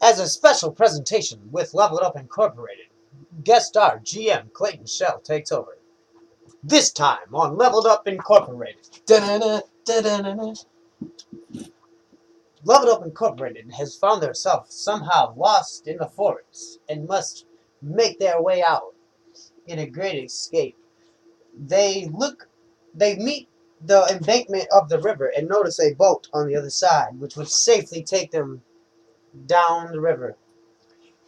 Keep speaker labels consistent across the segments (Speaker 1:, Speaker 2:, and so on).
Speaker 1: As a special presentation with Level Up Incorporated, guest star GM Clayton Shell takes over. This time on Leveled Up Incorporated. Da-da-da, da-da-da-da. Leveled Up Incorporated has found themselves somehow lost in the forest and must make their way out in a great escape. They meet the embankment of the river and notice a boat on the other side, which would safely take them down the river.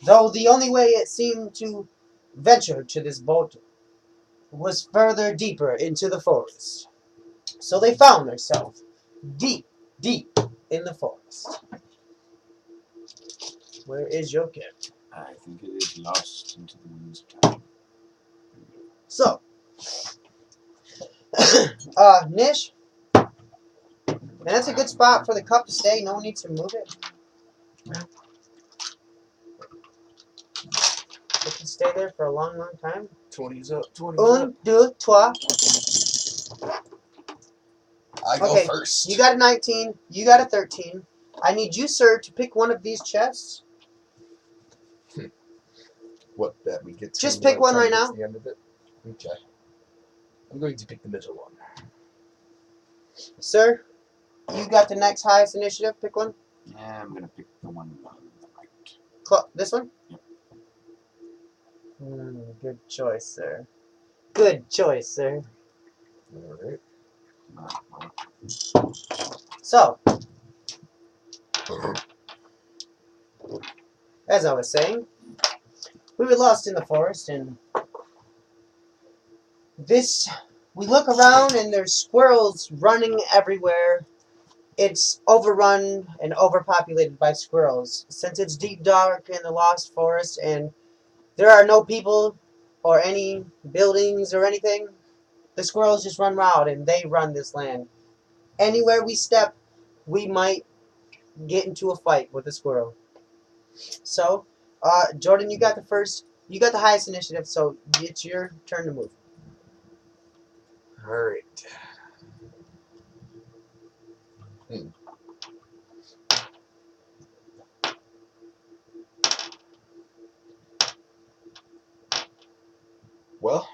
Speaker 1: Though the only way it seemed to venture to this boat was further deeper into the forest. So they found themselves deep, deep in the forest. Where is your kit?
Speaker 2: I think it is lost into the winds of time.
Speaker 1: So, Nish, and that's a good spot for the cup to stay. No one needs to move it. It can stay there for a long, long time.
Speaker 3: 20's up. 20's
Speaker 1: Un,
Speaker 3: up.
Speaker 1: deux, trois.
Speaker 3: I go
Speaker 1: Okay,
Speaker 3: first.
Speaker 1: you got a 19. You got a 13. I need you, sir, to pick one of these chests.
Speaker 3: What, that we get to
Speaker 1: Just pick
Speaker 3: by the
Speaker 1: one
Speaker 3: time
Speaker 1: right
Speaker 3: we get
Speaker 1: now.
Speaker 3: to the end of it? Okay. I'm going to pick the middle one.
Speaker 1: Sir, you got the next highest initiative. Pick one.
Speaker 2: Yeah, I'm gonna pick the one on the right.
Speaker 1: This one?
Speaker 2: Yep.
Speaker 1: Good choice, sir. Good choice, sir.
Speaker 3: Alright.
Speaker 1: So, as I was saying, we were lost in the forest, and we look around and there's squirrels running everywhere. It's overrun and overpopulated by squirrels. Since it's deep dark in the lost forest and there are no people or any buildings or anything, the squirrels just run wild and they run this land. Anywhere we step, we might get into a fight with a squirrel. So, Jordan, you got the highest initiative, so it's your turn to move.
Speaker 3: Alright. Well,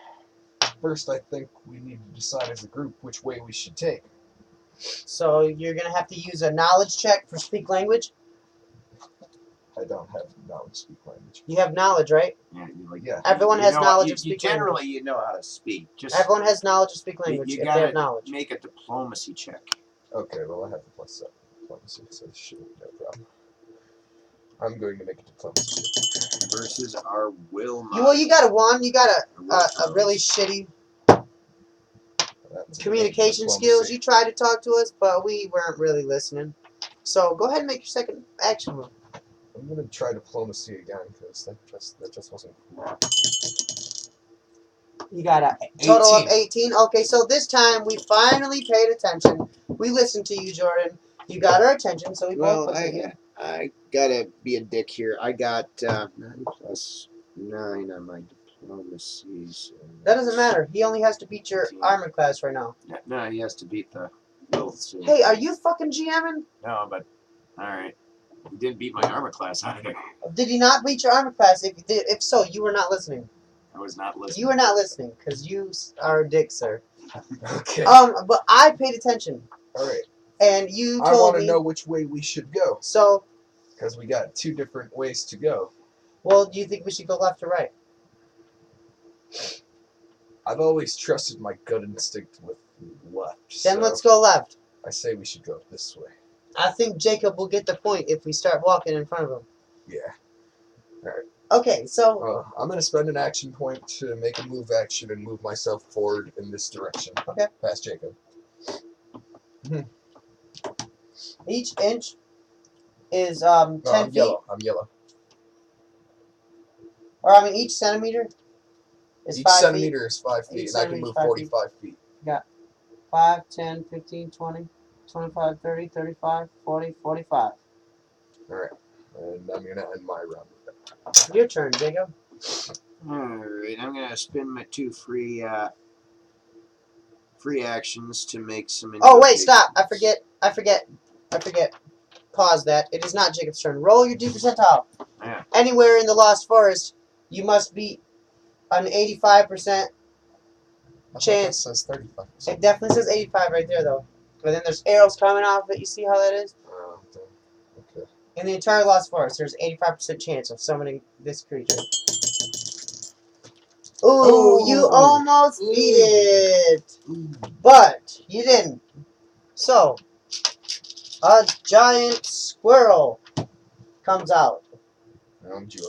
Speaker 3: first I think we need to decide as a group which way we should take.
Speaker 1: So you're going to have to use a knowledge check for speak language.
Speaker 3: I don't have knowledge to speak language.
Speaker 1: You have knowledge, right?
Speaker 3: Yeah.
Speaker 1: Everyone has knowledge of speak language.
Speaker 2: Generally, you know how to speak. Just
Speaker 1: Everyone has knowledge of speak language
Speaker 2: you
Speaker 1: if they
Speaker 2: gotta
Speaker 1: have knowledge.
Speaker 2: make a diplomacy check.
Speaker 3: Okay, well I have the +7 diplomacy, so this shouldn't be no problem. I'm going to make a diplomacy check.
Speaker 2: Versus our will.
Speaker 1: You got a 1. You got a really shitty
Speaker 3: That's
Speaker 1: communication skills. You tried to talk to us, but we weren't really listening. So go ahead and make your second action move.
Speaker 3: I'm going to try diplomacy again, because that just wasn't cool.
Speaker 1: You got a total of 18. Okay, so this time we finally paid attention. We listened to you, Jordan. You got our attention, so we both listened to you.
Speaker 2: I gotta be a dick here. I got 9 + 9 on my diplomacy. So
Speaker 1: That doesn't matter. He only has to beat your armor class right now.
Speaker 2: No, he has to beat the will. So.
Speaker 1: Hey, are you fucking GMing?
Speaker 2: No, but alright. He didn't beat my armor class either.
Speaker 1: Did he not beat your armor class? If so, you were not listening.
Speaker 2: I was not listening.
Speaker 1: You were not listening, because you are a dick, sir.
Speaker 3: Okay.
Speaker 1: But I paid attention.
Speaker 3: Alright.
Speaker 1: And you
Speaker 3: I
Speaker 1: told
Speaker 3: want
Speaker 1: me.
Speaker 3: to know which way we should go,
Speaker 1: So,
Speaker 3: because we got 2 different ways to go.
Speaker 1: well, do you think we should go left or right?
Speaker 3: I've always trusted my gut instinct with left.
Speaker 1: Then
Speaker 3: so
Speaker 1: let's go left.
Speaker 3: I say we should go this way.
Speaker 1: I think Jacob will get the point if we start walking in front of him.
Speaker 3: Yeah.
Speaker 1: Okay, so
Speaker 3: I'm going to spend an action point to make a move action and move myself forward in this direction.
Speaker 1: Okay.
Speaker 3: Past Jacob.
Speaker 1: each inch is 10
Speaker 3: No, I'm
Speaker 1: feet.
Speaker 3: yellow. I'm yellow.
Speaker 1: Or, I mean, each centimeter is
Speaker 3: Each
Speaker 1: 5 feet.
Speaker 3: centimeter is 5 feet,
Speaker 1: Each
Speaker 3: and I can
Speaker 1: centimeter is
Speaker 3: move
Speaker 1: 5
Speaker 3: 45 feet.
Speaker 1: 5, 10, 15, 20, 25, 30, 35, 40, 45.
Speaker 3: Alright. And I'm going to end my round with that.
Speaker 1: Your turn, Jacob.
Speaker 2: Alright, I'm gonna spend my 2 free actions to make some.
Speaker 1: Oh, wait, stop. I forget. pause that. It is not Jacob's turn. Roll your D percentile.
Speaker 2: Yeah.
Speaker 1: Anywhere in the Lost Forest, you must beat an 85%.
Speaker 3: I thought
Speaker 1: Chance.
Speaker 3: that says 35.
Speaker 1: It definitely says 85 right there, though. But then there's arrows coming off it. You see how that is?
Speaker 3: Okay.
Speaker 1: In the entire Lost Forest, there's 85% chance of summoning this creature. Ooh, you
Speaker 3: Ooh.
Speaker 1: almost beat it. But you didn't. So, a giant squirrel comes out
Speaker 3: Enjoy.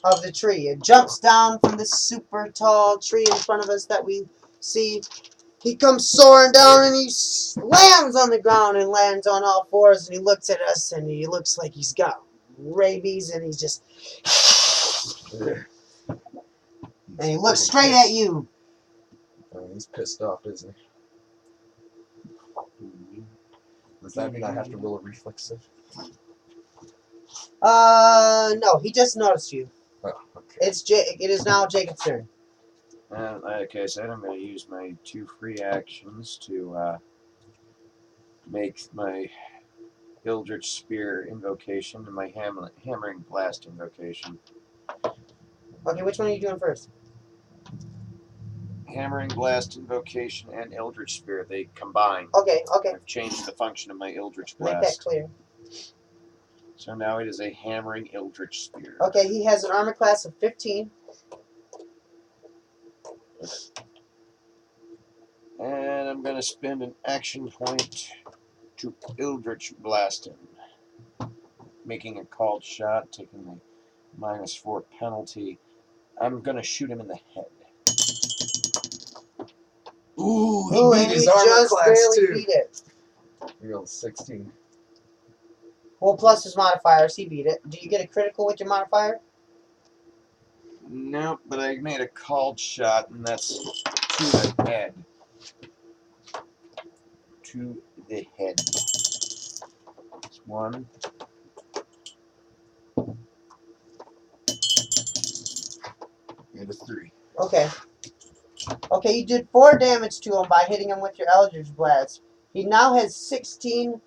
Speaker 1: of the tree. It jumps down from this super tall tree in front of us that we see. He comes soaring down and he slams on the ground and lands on all fours, and he looks at us and he looks like he's got rabies, and he's just... and he looks straight at you.
Speaker 3: Oh, he's pissed off, isn't he? Does that mean I have to roll a reflex save?
Speaker 1: No, he just noticed you.
Speaker 3: Oh, okay.
Speaker 1: It is now Jacob's turn.
Speaker 2: Like I said, I'm going to use my 2 free actions to make my Eldritch Spear invocation and my Hammering Blast invocation.
Speaker 1: Okay, which one are you doing first?
Speaker 2: Hammering Blast invocation and Eldritch Spear, they combine.
Speaker 1: Okay.
Speaker 2: I've changed the function of my Eldritch
Speaker 1: Make that
Speaker 2: Blast.
Speaker 1: clear.
Speaker 2: So now it is a Hammering Eldritch Spear.
Speaker 1: Okay, he has an armor class of 15.
Speaker 2: And I'm going to spend an action point to Eldritch Blast him. Making a called shot, taking the -4 penalty. I'm going to shoot him in the head.
Speaker 3: Ooh,
Speaker 1: Ooh,
Speaker 3: he
Speaker 1: and
Speaker 3: beat
Speaker 1: he
Speaker 3: his armor
Speaker 1: just
Speaker 3: class
Speaker 1: barely
Speaker 3: too.
Speaker 1: beat it.
Speaker 3: He rolled 16.
Speaker 1: Well, plus his modifiers, he beat it. Do you get a critical with your modifier?
Speaker 2: Nope, but I made a called shot, and that's to the head. To the head. It's 1.
Speaker 3: And a 3.
Speaker 1: Okay. Okay, you did 4 damage to him by hitting him with your Eldritch Blast. He now has 16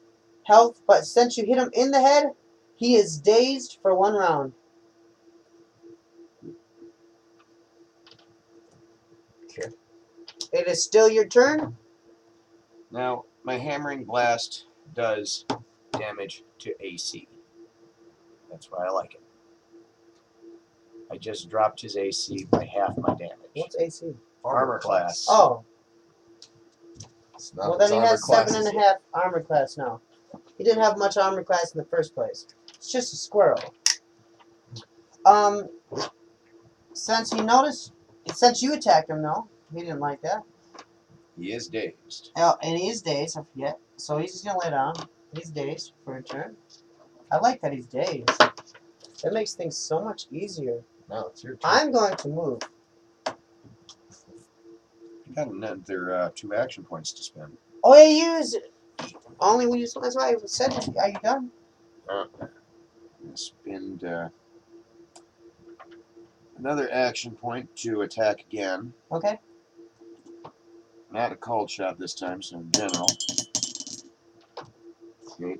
Speaker 1: health, but since you hit him in the head, he is dazed for 1 round.
Speaker 3: Okay.
Speaker 1: It is still your turn.
Speaker 2: Now, my Hammering Blast does damage to AC. That's why I like it. I just dropped his AC by half my damage.
Speaker 1: What's AC?
Speaker 2: Armor class.
Speaker 1: Oh,
Speaker 3: It's not
Speaker 1: well
Speaker 3: his
Speaker 1: then he
Speaker 3: armor
Speaker 1: has
Speaker 3: classes
Speaker 1: 7.5 armor class now. He didn't have much armor class in the first place. It's just a squirrel. Since you attacked him, though, he didn't like that.
Speaker 2: He is dazed.
Speaker 1: Oh, and he is dazed, I forget. So he's just gonna lay down. He's dazed for a turn. I like that he's dazed. That makes things so much easier.
Speaker 3: Now it's your turn.
Speaker 1: I'm going to move.
Speaker 2: You got another 2 action points to spend.
Speaker 1: Oh, yeah, use it. Only we use. That's why I said it. Are you done?
Speaker 2: I'm going to spend another action point to attack again.
Speaker 1: Okay.
Speaker 2: Not a called shot this time, so in general. Okay.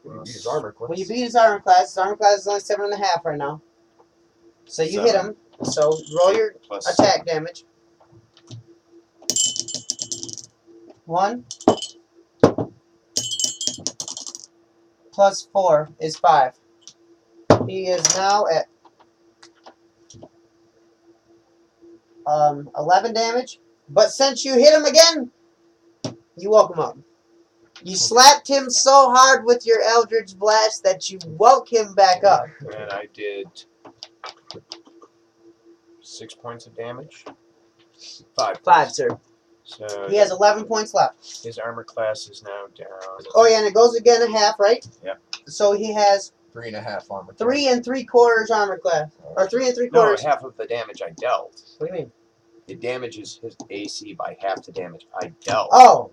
Speaker 3: Well, you beat his armor class.
Speaker 1: Well, you beat his armor class. His armor class is only 7.5 right now. So you hit him. So roll your
Speaker 2: Plus
Speaker 1: attack damage. 1 plus 4 is 5. He is now at 11 damage. But since you hit him again, you woke him up. You slapped him so hard with your Eldritch Blast that you woke him back up.
Speaker 2: And I did 6 points of damage. 5
Speaker 1: 5, sir.
Speaker 2: So
Speaker 1: He has 11 points left.
Speaker 2: his armor class is now down.
Speaker 1: Oh, yeah, and it goes again a half, right?
Speaker 2: Yep.
Speaker 1: So he has
Speaker 3: 3.5 armor.
Speaker 1: 3 3/4 armor class. Or 3
Speaker 2: No,
Speaker 1: 3/4.
Speaker 2: half of the damage I dealt.
Speaker 1: What do you mean?
Speaker 2: It damages his AC by half the damage I dealt.
Speaker 1: Oh.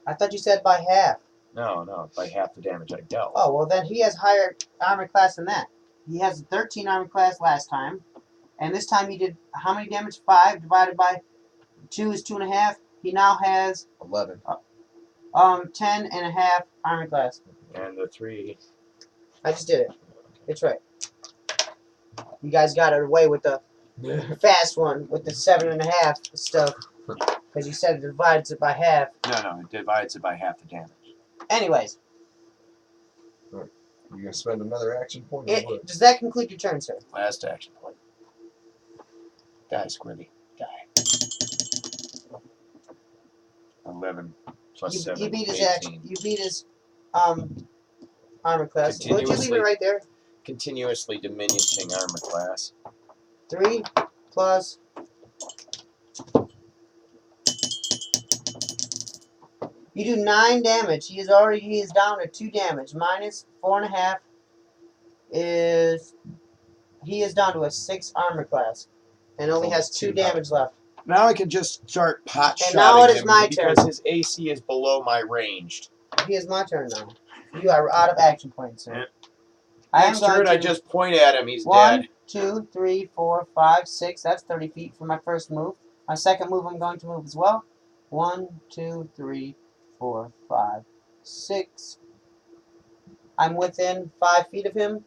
Speaker 1: I thought you said by half.
Speaker 2: No, by half the damage I dealt.
Speaker 1: Oh, well then he has higher armor class than that. He has 13 armor class last time. And this time he did how many damage? 5 divided by 2 is 2.5. He now has
Speaker 3: 11.
Speaker 1: 10.5 armor class.
Speaker 2: And the 3.
Speaker 1: I just did it. It's right. You guys got it away with the fast one with the 7.5 stuff. Because you said it divides it by half.
Speaker 2: No, it divides it by half the damage.
Speaker 1: Anyways,
Speaker 3: You gonna spend another action point? Or what?
Speaker 1: does that conclude your turn, sir?
Speaker 2: Last action point. Die, Squibby. Die. 11 plus 7.
Speaker 1: You beat his
Speaker 2: 18.
Speaker 1: action. You beat his armor class. Would you leave it right there?
Speaker 2: Continuously diminishing armor class.
Speaker 1: 3 plus. You do 9 damage. He is down to 2 damage. Minus 4.5 is he is down to a 6 armor class, and only has 2 damage left.
Speaker 2: Now I can just start pot
Speaker 1: And
Speaker 2: shotting
Speaker 1: now it is
Speaker 2: him
Speaker 1: my
Speaker 2: because
Speaker 1: turn.
Speaker 2: his AC is below my ranged.
Speaker 1: He is my turn now. You are out of action points, sir.
Speaker 2: Yeah.
Speaker 1: I am
Speaker 2: Next
Speaker 1: going
Speaker 2: turn,
Speaker 1: to
Speaker 2: I just point at him. He's
Speaker 1: 1,
Speaker 2: dead.
Speaker 1: 2, 3, 4, 5, 6. That's 30 feet for my first move. My second move, I'm going to move as well. 1, 2, 3, 4, 5, 6. I'm within 5 feet of him.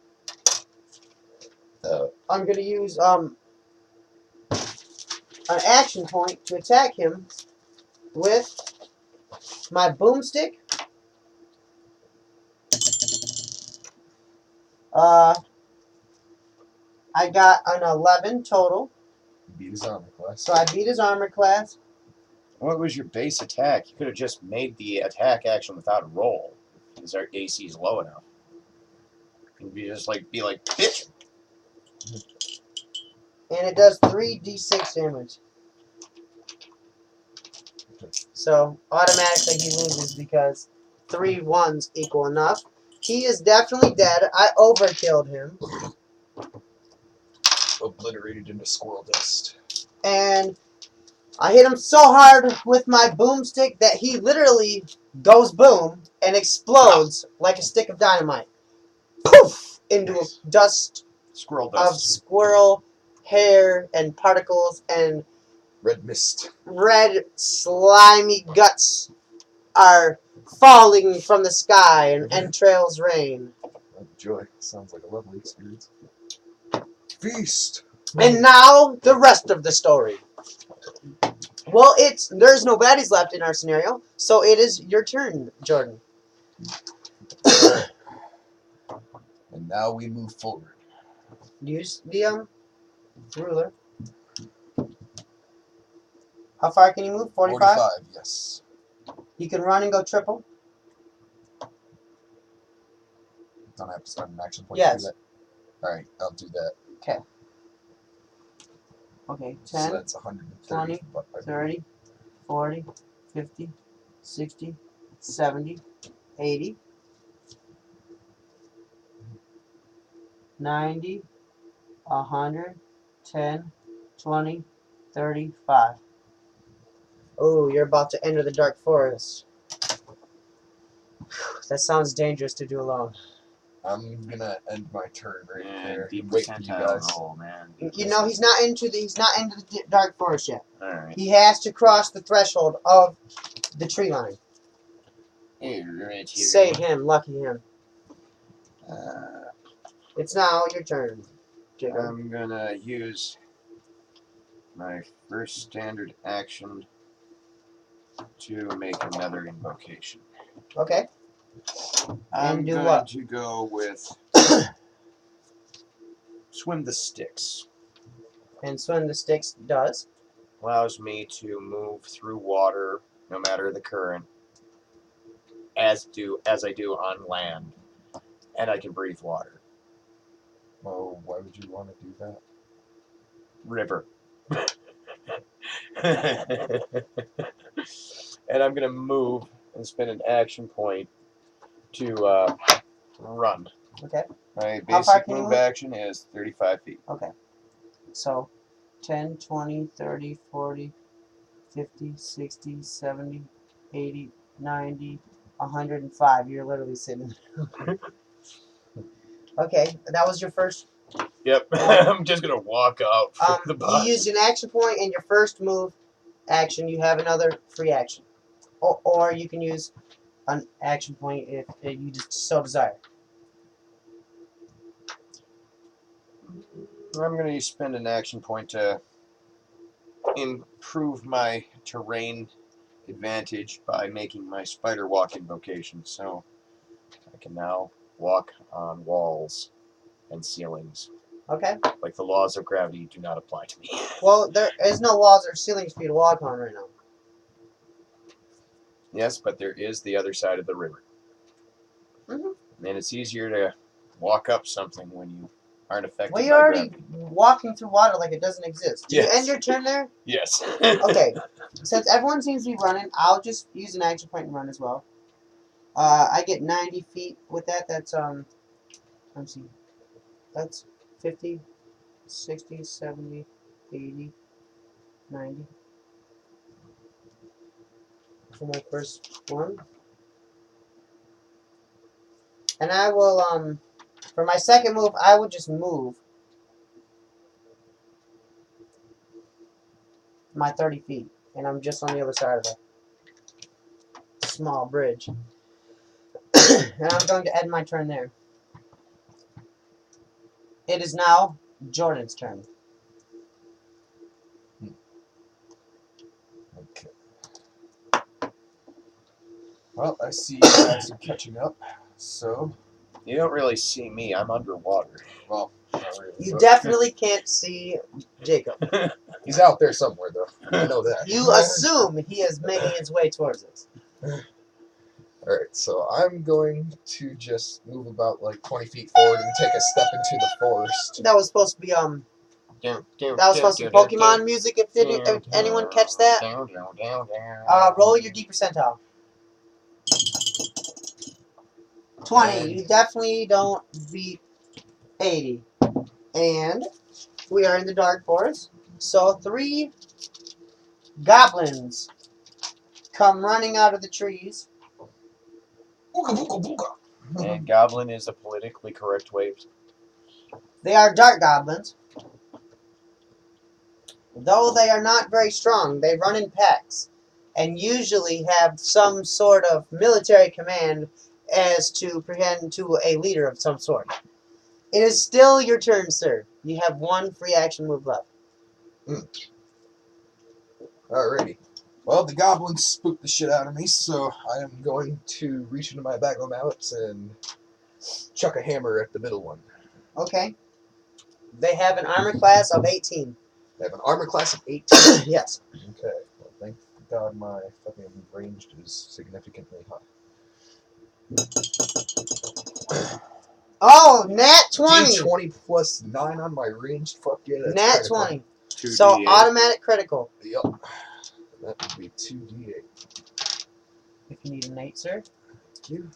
Speaker 1: I'm going to use an action point to attack him with my boomstick. I got an 11 total,
Speaker 3: You beat his armor class.
Speaker 1: so I beat his armor class.
Speaker 2: What was your base attack? You could have just made the attack action without a roll. Because our AC is low enough. You'd be be like, bitch!
Speaker 1: And it does 3d6 damage. So, automatically he loses because 3 1s equal enough. He is definitely dead. I overkilled him.
Speaker 3: Obliterated into squirrel dust.
Speaker 1: And I hit him so hard with my boomstick that he literally goes boom and explodes like a stick of dynamite. Poof! Into a dust
Speaker 2: Squirrel
Speaker 1: of
Speaker 2: dust.
Speaker 1: squirrel hair and particles, and
Speaker 3: Red mist.
Speaker 1: red slimy guts are falling from the sky and entrails rain.
Speaker 3: Oh, joy. Sounds like a lovely experience. Feast!
Speaker 1: And now the rest of the story. Well, there's no baddies left in our scenario, so it is your turn, Jordan.
Speaker 3: And now we move forward.
Speaker 1: Use the ruler. How far can you move? 45?
Speaker 3: 45, yes.
Speaker 1: You can run and go triple?
Speaker 3: Don't have to spend an action point
Speaker 1: Yes.
Speaker 3: to do that? Alright, I'll do that.
Speaker 1: Okay,
Speaker 3: So
Speaker 1: 10,
Speaker 3: that's 130.
Speaker 1: 20,
Speaker 3: but I
Speaker 1: 30, 40, 50, 60, 70, 80, 90, 100, 10, 20, 35. Oh, you're about to enter the dark forest. That sounds dangerous to do alone.
Speaker 3: I'm gonna end my turn right there.
Speaker 2: Deep
Speaker 3: And wait for you guys.
Speaker 2: percentile roll, man. Deep
Speaker 1: You know, he's not into the dark forest yet.
Speaker 2: Alright.
Speaker 1: He has to cross the threshold of the tree line.
Speaker 2: Right here.
Speaker 1: Save him, lucky him.
Speaker 2: Uh,
Speaker 1: It's now your turn, Jacob.
Speaker 2: I'm gonna use my first standard action to make another invocation.
Speaker 1: Okay.
Speaker 2: I'm
Speaker 1: do
Speaker 2: going
Speaker 1: what?
Speaker 2: to go with Swim the Sticks.
Speaker 1: And Swim the Sticks does.
Speaker 2: Allows me to move through water, no matter the current, as I do on land, and I can breathe water.
Speaker 3: Oh, why would you want to do that?
Speaker 2: River. And I'm gonna move and spend an action point to run.
Speaker 1: Okay.
Speaker 2: My
Speaker 1: How far
Speaker 2: basic
Speaker 1: can you
Speaker 2: move
Speaker 1: move?
Speaker 2: action is 35 feet.
Speaker 1: Okay. So, 10, 20, 30, 40, 50, 60, 70, 80, 90, 105. You're literally sitting. Okay. That was your first.
Speaker 2: Yep. I'm just gonna walk out from the
Speaker 1: You
Speaker 2: bus.
Speaker 1: used an action point in your first move action. You have another free action. Or you can use an action point if you just so desire.
Speaker 2: I'm going to spend an action point to improve my terrain advantage by making my spider walk invocation. So I can now walk on walls and ceilings.
Speaker 1: Okay.
Speaker 2: Like the laws of gravity do not apply to me.
Speaker 1: Well, there is no walls or ceilings for you to walk on right now.
Speaker 2: Yes, but there is the other side of the river.
Speaker 1: Mm-hmm.
Speaker 2: And it's easier to walk up something when you aren't affected
Speaker 1: Well,
Speaker 2: by
Speaker 1: you're already
Speaker 2: gravity.
Speaker 1: walking through water like it doesn't exist. Do you
Speaker 2: Yes.
Speaker 1: end your turn there?
Speaker 2: Yes.
Speaker 1: Okay. Since everyone seems to be running, I'll just use an action point and run as well. I get 90 feet with that. That's let's see. That's 50, 60, 70, 80, 90. For my first one. And I will, for my second move, I will just move my 30 feet. And I'm just on the other side of the small bridge. And I'm going to end my turn there. It is now Jordan's turn.
Speaker 3: Okay. Well, I see you guys are catching up, so
Speaker 2: You don't really see me. I'm underwater.
Speaker 3: well, not really.
Speaker 1: You
Speaker 3: but
Speaker 1: definitely can't see Jacob.
Speaker 3: he's out there somewhere, though. I know that.
Speaker 1: You assume he is making his way towards us.
Speaker 3: All right, so I'm going to just move about like 20 feet forward and take a step into the forest.
Speaker 1: That was supposed to be that was supposed to be Pokemon music. If anyone catch that, roll your D percentile. 20. You definitely don't beat 80. And we are in the dark forest. So 3 goblins come running out of the trees.
Speaker 3: Booga booga booga.
Speaker 2: And goblin is a politically correct way.
Speaker 1: They are dark goblins. Though they are not very strong, they run in packs and usually have some sort of military command as to pretend to a leader of some sort. It is still your turn, sir. You have 1 free action move left.
Speaker 3: Alrighty. Well, the goblins spooked the shit out of me, so I am going to reach into my bag of mallets and chuck a hammer at the middle one.
Speaker 1: Okay. They have an armor class of 18.
Speaker 3: They have an armor class of 18.
Speaker 1: Yes.
Speaker 3: Okay. Well, thank God my fucking ranged is significantly high.
Speaker 1: Oh, nat 20!
Speaker 3: D20 plus 9 on my ranged. Fuck yeah. That's
Speaker 1: Nat
Speaker 3: critical.
Speaker 1: 20.
Speaker 2: 2d8.
Speaker 1: So automatic critical.
Speaker 3: Yep. That would be 2d8.
Speaker 1: If you need an 8, sir.
Speaker 3: Thank you.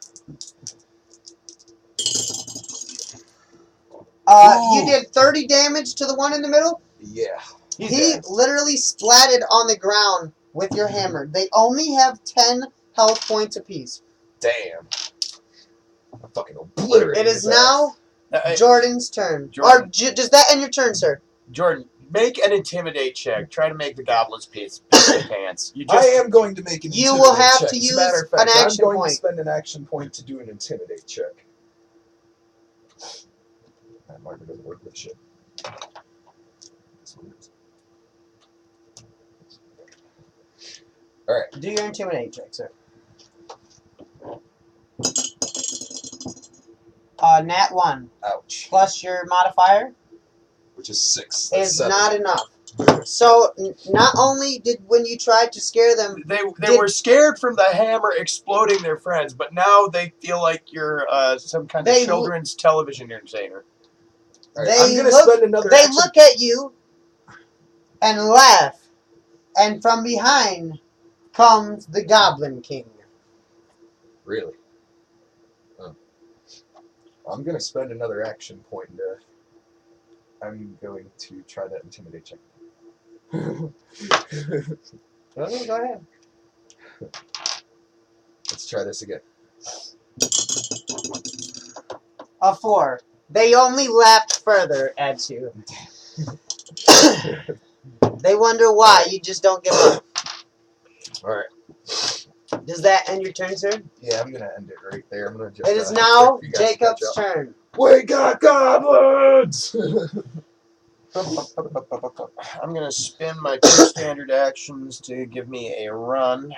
Speaker 1: You did 30 damage to the one in the middle.
Speaker 3: Yeah.
Speaker 1: He literally splatted on the ground with your hammer. They only have 10 health points apiece.
Speaker 3: Damn. I'm fucking obliterated.
Speaker 1: It is now
Speaker 2: Hey,
Speaker 1: Jordan's turn.
Speaker 2: Jordan.
Speaker 1: Or does that end your turn, sir?
Speaker 2: Jordan, make an intimidate check. Try to make the goblins piss their pants. You
Speaker 3: I
Speaker 2: just
Speaker 3: am going to make an
Speaker 1: You
Speaker 3: intimidate
Speaker 1: will have
Speaker 3: check.
Speaker 1: to
Speaker 3: As a
Speaker 1: use
Speaker 3: matter of fact,
Speaker 1: an action
Speaker 3: I'm going
Speaker 1: point.
Speaker 3: to spend an action point to do an intimidate check. That marker doesn't work with shit. Alright.
Speaker 1: Do your intimidate check, sir. Nat 1
Speaker 3: Ouch.
Speaker 1: plus your modifier
Speaker 3: Which is 6. That's
Speaker 1: is
Speaker 3: 7.
Speaker 1: not enough. So not only did when you tried to scare them,
Speaker 2: they were scared from the hammer exploding their friends, but now they feel like you're some kind of
Speaker 1: They
Speaker 2: children's television entertainer.
Speaker 3: Alright,
Speaker 1: they
Speaker 3: I'm going to
Speaker 1: look-
Speaker 3: spend another
Speaker 1: they
Speaker 3: action.
Speaker 1: look at you and laugh, and from behind comes the Goblin King.
Speaker 3: Really? Oh. I'm going to spend another action point to... I'm going to try that intimidate check.
Speaker 1: Okay, go ahead.
Speaker 3: Let's try this again.
Speaker 1: A 4. They only laughed further at you. They wonder why you just don't give up.
Speaker 3: Alright.
Speaker 1: Does that end your turn, sir?
Speaker 3: Yeah, I'm gonna end it right there. I'm gonna just.
Speaker 1: It is now
Speaker 3: wait for you guys to catch
Speaker 1: Jacob's
Speaker 3: up.
Speaker 1: turn.
Speaker 3: We got goblins.
Speaker 2: I'm going to spend my 2 standard actions to give me a run,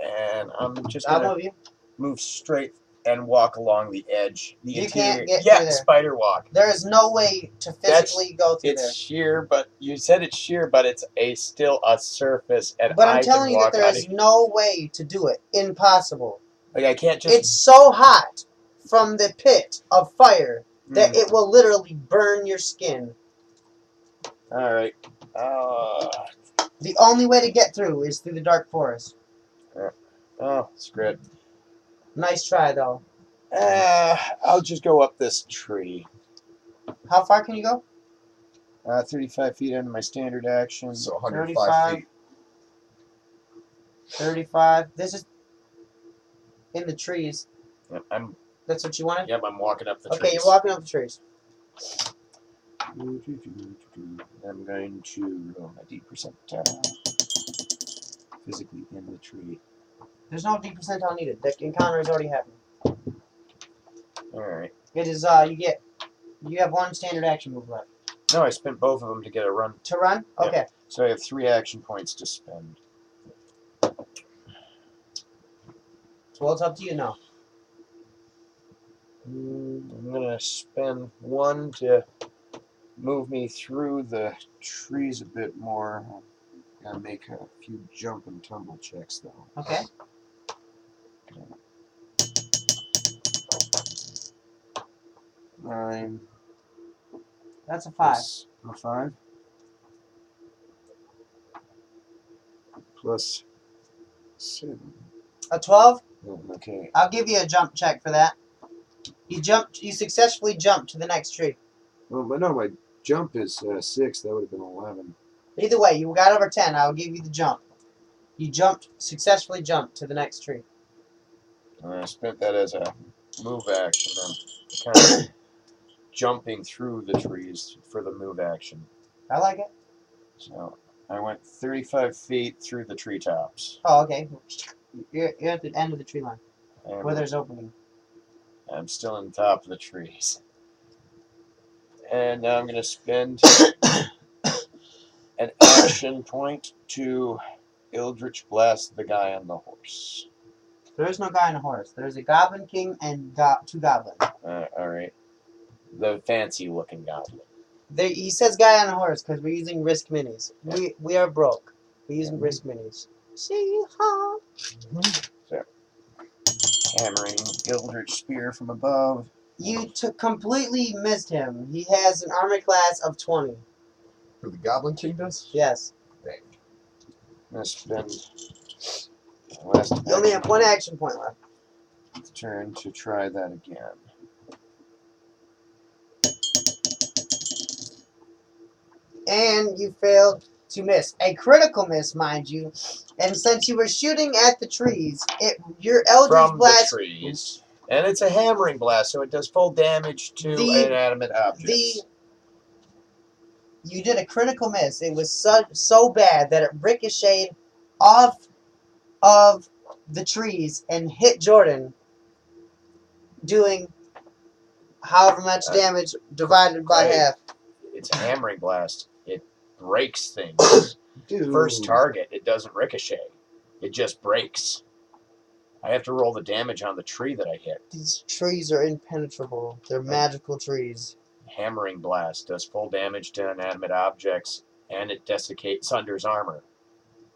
Speaker 2: and I'm just
Speaker 1: I'll
Speaker 2: going to
Speaker 1: move you.
Speaker 2: move straight and walk along the edge. The
Speaker 1: You
Speaker 2: interior.
Speaker 1: can't get
Speaker 2: yeah,
Speaker 1: through there.
Speaker 2: spider walk.
Speaker 1: There is no way to physically go through
Speaker 2: It's
Speaker 1: there.
Speaker 2: sheer, but you said it's sheer, but it's still a surface, and
Speaker 1: But I'm
Speaker 2: I
Speaker 1: telling
Speaker 2: can
Speaker 1: you that
Speaker 2: walk
Speaker 1: there
Speaker 2: on
Speaker 1: is
Speaker 2: it.
Speaker 1: no way to do it. Impossible.
Speaker 2: Like I can't just.
Speaker 1: It's so hot from the pit of fire that
Speaker 2: Mm,
Speaker 1: it will literally burn your skin.
Speaker 2: all right.
Speaker 1: The only way to get through is through the dark forest.
Speaker 2: Oh, screw it.
Speaker 1: Nice try, though.
Speaker 2: I'll just go up this tree.
Speaker 1: How far can you go?
Speaker 2: 35 feet under my standard action.
Speaker 3: So 105
Speaker 1: 35.
Speaker 3: feet.
Speaker 1: 35. This is in the trees.
Speaker 2: Yep,
Speaker 1: That's what you wanted?
Speaker 2: I'm walking up the trees.
Speaker 1: Okay, you're walking up the trees.
Speaker 2: I'm going to roll my D percentile. Physically in the tree.
Speaker 1: There's no D percentile needed. The encounter has already happened.
Speaker 2: Alright.
Speaker 1: It is, you have one standard action move left.
Speaker 2: No, I spent both of them to get a run.
Speaker 1: To run?
Speaker 2: Yeah.
Speaker 1: Okay.
Speaker 2: So I have 3 action points to spend.
Speaker 1: Well, it's up to you now.
Speaker 2: I'm going to spend 1 to move me through the trees a bit more. I'm going to make a few jump and tumble checks, though.
Speaker 1: Okay.
Speaker 2: Nine.
Speaker 1: That's a 5.
Speaker 2: Plus a 5. Plus 7.
Speaker 1: A 12?
Speaker 2: Oh, okay.
Speaker 1: I'll give you a jump check for that. You successfully jumped to the next tree.
Speaker 2: Well, but no, my jump is 6. That would have been 11.
Speaker 1: Either way, you got over 10. I'll give you the jump. You successfully jumped to the next tree.
Speaker 2: I spent that as a move action. I'm kind of jumping through the trees for the move action.
Speaker 1: I like it.
Speaker 2: So I went 35 feet through the treetops.
Speaker 1: Oh, okay. You're at the end of the tree line,
Speaker 2: And
Speaker 1: where there's opening.
Speaker 2: I'm still on top of the trees. And now I'm going to spend an action point to Eldritch Blast the guy on the horse.
Speaker 1: There is no guy on a horse. There's a Goblin King and 2 goblins.
Speaker 2: Alright. The fancy looking goblin.
Speaker 1: He says guy on a horse because we're using Risk Minis. We are broke. We're using Risk Minis. See how?
Speaker 2: So, hammering Eldritch Spear from above.
Speaker 1: You completely missed him. He has an armor class of 20.
Speaker 3: Who the Goblin King does?
Speaker 1: Yes.
Speaker 3: Dang.
Speaker 2: I'm going to spend the last
Speaker 1: You only have 1 action point left.
Speaker 2: turn to try that again.
Speaker 1: And you failed to miss. A critical miss, mind you. And since you were shooting at the trees, your Eldritch
Speaker 2: From
Speaker 1: Blast...
Speaker 2: the trees. And it's a hammering blast, so it does full damage to inanimate objects.
Speaker 1: You did a critical miss. It was so bad that it ricocheted off of the trees and hit Jordan, doing however much damage divided by half.
Speaker 2: It's a hammering blast. It breaks things.
Speaker 3: Dude.
Speaker 2: First target, it doesn't ricochet. It just breaks. I have to roll the damage on the tree that I hit.
Speaker 1: These trees are impenetrable. They're magical trees.
Speaker 2: Hammering blast does full damage to inanimate objects, and it desiccates Sunder's armor.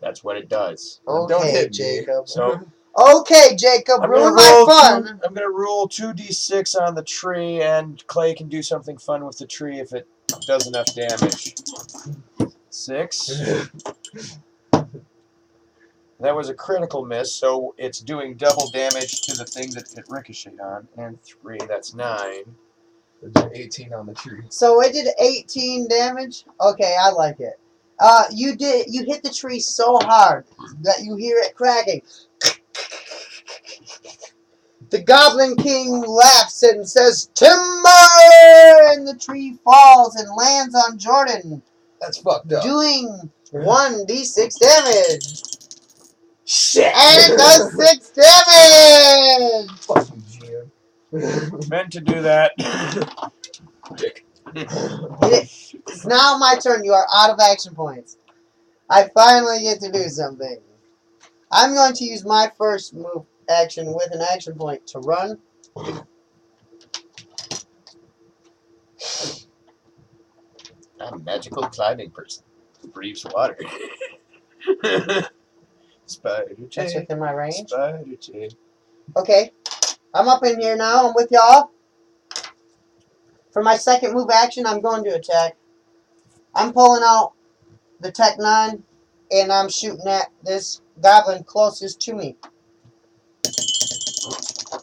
Speaker 2: That's what it does.
Speaker 3: Don't
Speaker 1: Okay,
Speaker 3: hit me.
Speaker 1: Jacob.
Speaker 2: So
Speaker 1: Okay, Jacob,
Speaker 2: I'm
Speaker 1: ruin
Speaker 2: gonna
Speaker 1: my
Speaker 2: roll
Speaker 1: fun.
Speaker 2: I'm gonna roll 2d6 on the tree, and Clay can do something fun with the tree if it does enough damage. 6. That was a critical miss, so it's doing double damage to the thing that it ricocheted on. And 3, that's 9.
Speaker 3: 18 on the tree.
Speaker 1: So it did 18 damage? Okay, I like it. You hit the tree so hard that you hear it cracking. The Goblin King laughs and says, "Timber!" And the tree falls and lands on Jordan,
Speaker 3: That's fucked up.
Speaker 1: doing 1d6 damage.
Speaker 2: Shit!
Speaker 1: And it does 6 damage!
Speaker 3: Fuck you, GM.
Speaker 2: Meant to do that.
Speaker 3: Dick.
Speaker 1: It's now my turn. You are out of action points. I finally get to do something. I'm going to use my first move action with an action point to run.
Speaker 2: I'm a magical climbing person. Breathes water. Spider
Speaker 1: That's
Speaker 2: J.
Speaker 1: within my range.
Speaker 2: Spider J.
Speaker 1: Okay. I'm up in here now. I'm with y'all. For my second move action, I'm going to attack. I'm pulling out the Tech 9, and I'm shooting at this goblin closest to me. And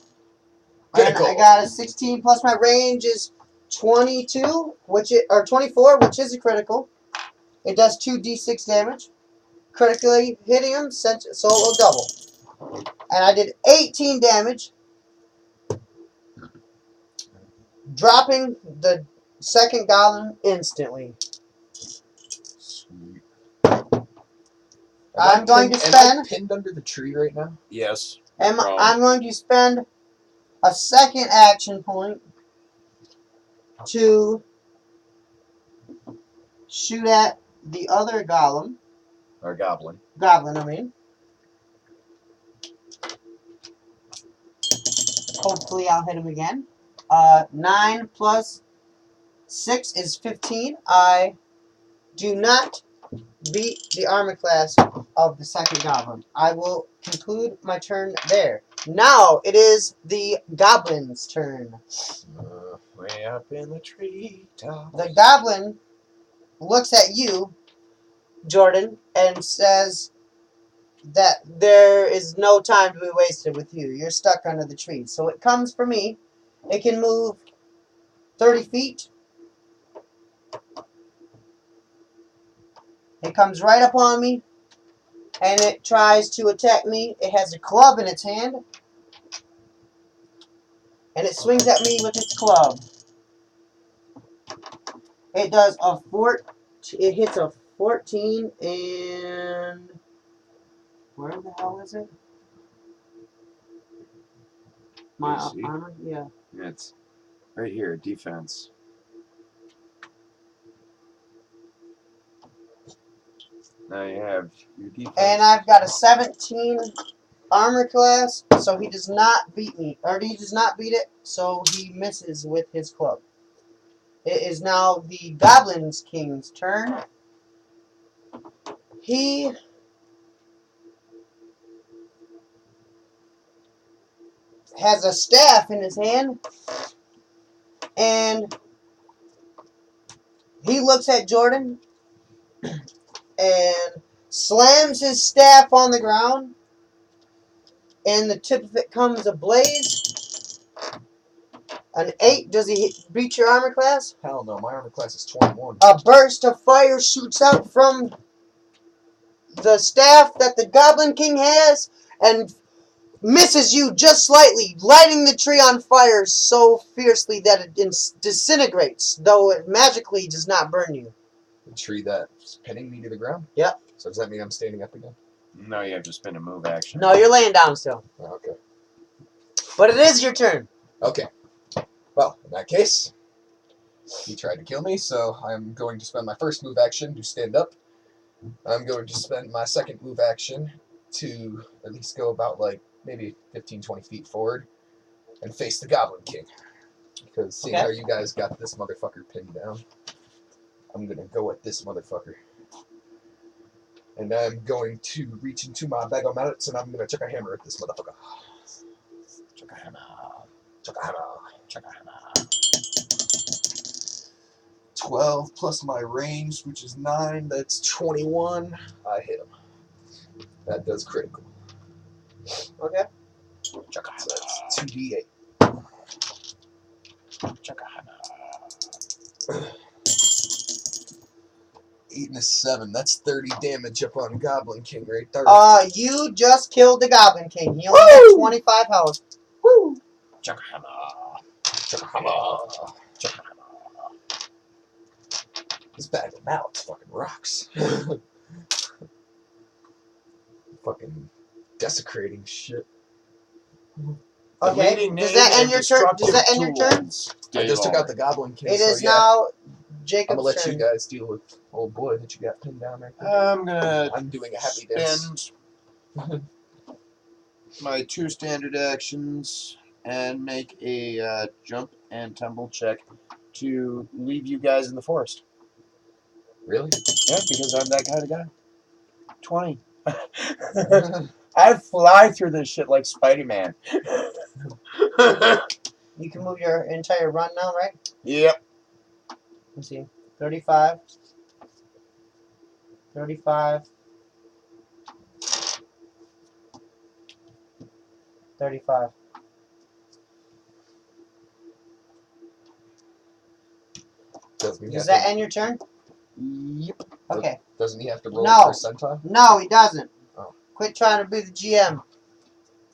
Speaker 3: Critical.
Speaker 1: I got a 16 plus my range is 22, or 24, which is a critical. It does 2d6 damage. Critically hitting him, so it will double. And I did 18 damage, dropping the second goblin instantly.
Speaker 3: Sweet.
Speaker 1: I'm going to
Speaker 3: Am
Speaker 1: spend-
Speaker 3: I pinned under the tree right now?
Speaker 2: Yes.
Speaker 1: And
Speaker 2: Wrong.
Speaker 1: I'm going to spend a second action point to shoot at the other goblin.
Speaker 3: Or goblin.
Speaker 1: Goblin, I mean. Hopefully I'll hit him again. 9 plus 6 is 15. I do not beat the armor class of the second goblin. I will conclude my turn there. Now it is the goblin's turn.
Speaker 2: Way up in the tree top.
Speaker 1: The goblin looks at you, Jordan, and says that there is no time to be wasted with you. You're stuck under the tree. So it comes for me. It can move 30 feet. It comes right up on me, and it tries to attack me. It has a club in its hand, and it swings at me with its club. It does it hits a 14, and where the hell is it? My
Speaker 2: AC?
Speaker 1: armor? Yeah.
Speaker 2: It's right here, defense. Now you have your defense.
Speaker 1: And I've got a 17 armor class, so he does not beat me. Or he does not beat it, so he misses with his club. It is now the Goblin King's turn. He has a staff in his hand, and he looks at Jordan and slams his staff on the ground, and the tip of it comes ablaze. An 8, does he beat your armor class?
Speaker 3: Hell no, my armor class is 21.
Speaker 1: A burst of fire shoots out from the staff that the Goblin King has and misses you just slightly, lighting the tree on fire so fiercely that it disintegrates, though it magically does not burn you.
Speaker 3: The tree that's pinning me to the ground?
Speaker 1: Yep.
Speaker 3: So does that mean I'm standing up again?
Speaker 2: No, you have to spend a move action.
Speaker 1: No, you're laying down still.
Speaker 3: Oh, okay.
Speaker 1: But it is your turn.
Speaker 3: Okay. Well, in that case, he tried to kill me, so I'm going to spend my first move action to stand up. I'm going to spend my second move action to at least go about, like, maybe 15, 20 feet forward and face the Goblin King. Because seeing
Speaker 1: Okay.
Speaker 3: how you guys got this motherfucker pinned down, I'm going to go at this motherfucker. And I'm going to reach into my bag of mallets and I'm going to chuck a hammer at this motherfucker. Chuck a hammer. Chuck a hammer. Chuck a hammer. 12 plus my range, which is 9, that's 21. I hit him. That does critical.
Speaker 1: Okay.
Speaker 3: Chuck a hammer. That's 2d8.
Speaker 2: Chuck a hammer.
Speaker 3: 8 and a 7. That's 30 damage up on Goblin King right there.
Speaker 1: You just killed the Goblin King. He only
Speaker 3: Woo!
Speaker 1: had 25 health.
Speaker 3: Woo!
Speaker 2: Chuck a hammer.
Speaker 3: Chuck a hammer.
Speaker 2: Chuck a hammer.
Speaker 3: This bag of mallets fucking rocks. Fucking desecrating shit.
Speaker 2: The
Speaker 1: Okay.
Speaker 2: leading
Speaker 1: Does
Speaker 2: name
Speaker 1: that
Speaker 2: in
Speaker 1: end your turn? Does
Speaker 2: destructive
Speaker 1: that end your turn?
Speaker 2: tools.
Speaker 3: I just took out the Goblin King,
Speaker 1: It
Speaker 3: so
Speaker 1: is
Speaker 3: yeah.
Speaker 1: now
Speaker 3: I'm
Speaker 1: Jacob's
Speaker 3: gonna let
Speaker 1: turn.
Speaker 3: you guys deal with old boy that you got pinned down right there.
Speaker 2: I'm
Speaker 3: doing a happy dance.
Speaker 2: spend my 2 standard actions and make a jump and tumble check to leave you guys in the forest.
Speaker 3: Really?
Speaker 2: Yeah, because I'm that kind of guy. 20. I fly through this shit like Spidey-Man.
Speaker 1: You can move your entire run now, right?
Speaker 2: Yep.
Speaker 1: Let's see. 35. 35. 35. Does that end your turn?
Speaker 2: Yep.
Speaker 1: Okay.
Speaker 3: Doesn't he have to roll
Speaker 1: No.
Speaker 3: a percentile?
Speaker 1: No, he doesn't.
Speaker 3: Oh.
Speaker 1: Quit trying to be the GM.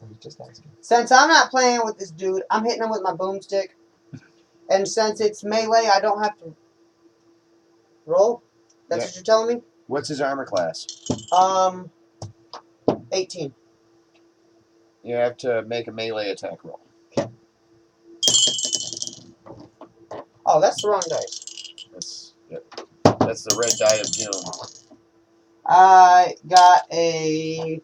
Speaker 3: I'm just asking.
Speaker 1: Since I'm not playing with this dude, I'm hitting him with my boomstick. And since it's melee, I don't have to roll. That's
Speaker 2: Yeah.
Speaker 1: what you're telling me?
Speaker 2: What's his armor class?
Speaker 1: 18.
Speaker 2: You have to make a melee attack roll.
Speaker 1: Oh, that's the wrong dice.
Speaker 2: That's the red die of doom.
Speaker 1: I got a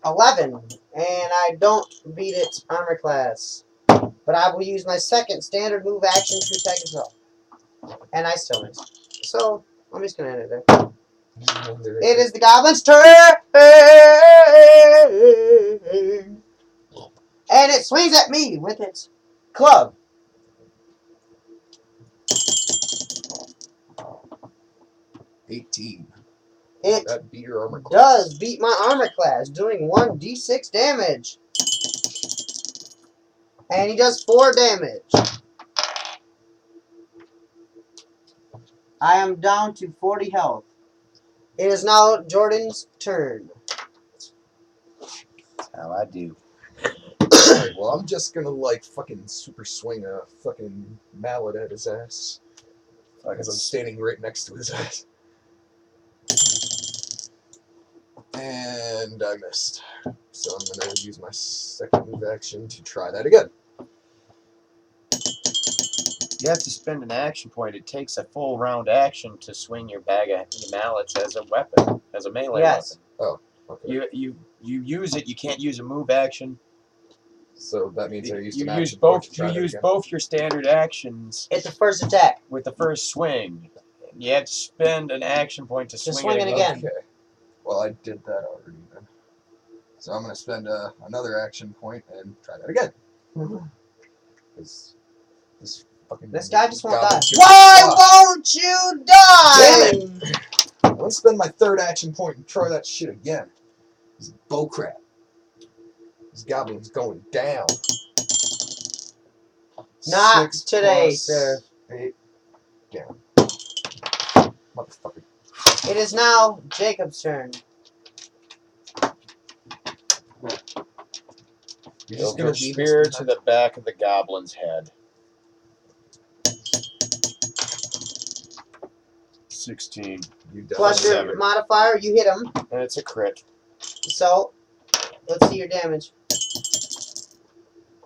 Speaker 1: 11, and I don't beat its armor class. But I will use my second standard move action to attack as well. And I still miss. So, I'm just going to end it there. It is the goblin's turn! And it swings at me with its club.
Speaker 3: 18.
Speaker 1: It
Speaker 3: That beat your armor class.
Speaker 1: does beat my armor class, doing 1d6 damage. And he does 4 damage. I am down to 40 health. It is now Jordan's turn.
Speaker 2: That's how I do.
Speaker 3: Alright, well, I'm just gonna, like, fucking super swing a fucking mallet at his ass. Because I'm standing right next to his ass. And I missed. So I'm gonna use my second move action to try that again.
Speaker 2: You have to spend an action point. It takes a full round action to swing your bag of mallets as a weapon, as a melee
Speaker 1: Yes.
Speaker 2: weapon.
Speaker 3: Oh, okay.
Speaker 2: You use it. You can't use a move action.
Speaker 3: So that means I used
Speaker 2: You
Speaker 3: an
Speaker 2: use
Speaker 3: action point
Speaker 2: both.
Speaker 3: to try
Speaker 2: You
Speaker 3: that
Speaker 2: use
Speaker 3: again.
Speaker 2: both your standard actions
Speaker 1: It's the first attack.
Speaker 2: with the first swing. You have to spend an action point to
Speaker 1: Just
Speaker 2: swing
Speaker 1: swing it again.
Speaker 3: Okay. Well, I did that already then. So I'm gonna spend another action point and try that again. Because
Speaker 1: This guy just won't die.
Speaker 3: goblin shooter-
Speaker 1: Why
Speaker 3: Ah,
Speaker 1: won't you die?
Speaker 3: Damn let's spend my third action point and try that shit again. This is bullcrap. This goblin's going down.
Speaker 1: Not
Speaker 3: 6
Speaker 1: today,
Speaker 3: plus
Speaker 1: sir.
Speaker 3: 8 down. Motherfucker.
Speaker 1: It is now Jacob's turn.
Speaker 3: You're just gonna
Speaker 2: Eldritch
Speaker 3: leave
Speaker 2: spear
Speaker 3: us
Speaker 2: to
Speaker 3: behind?
Speaker 2: the back of the goblin's head. 16.
Speaker 3: You
Speaker 1: Plus
Speaker 3: definitely
Speaker 1: your
Speaker 2: Seven.
Speaker 1: modifier, you hit him.
Speaker 2: And it's a crit.
Speaker 1: So, let's see your damage.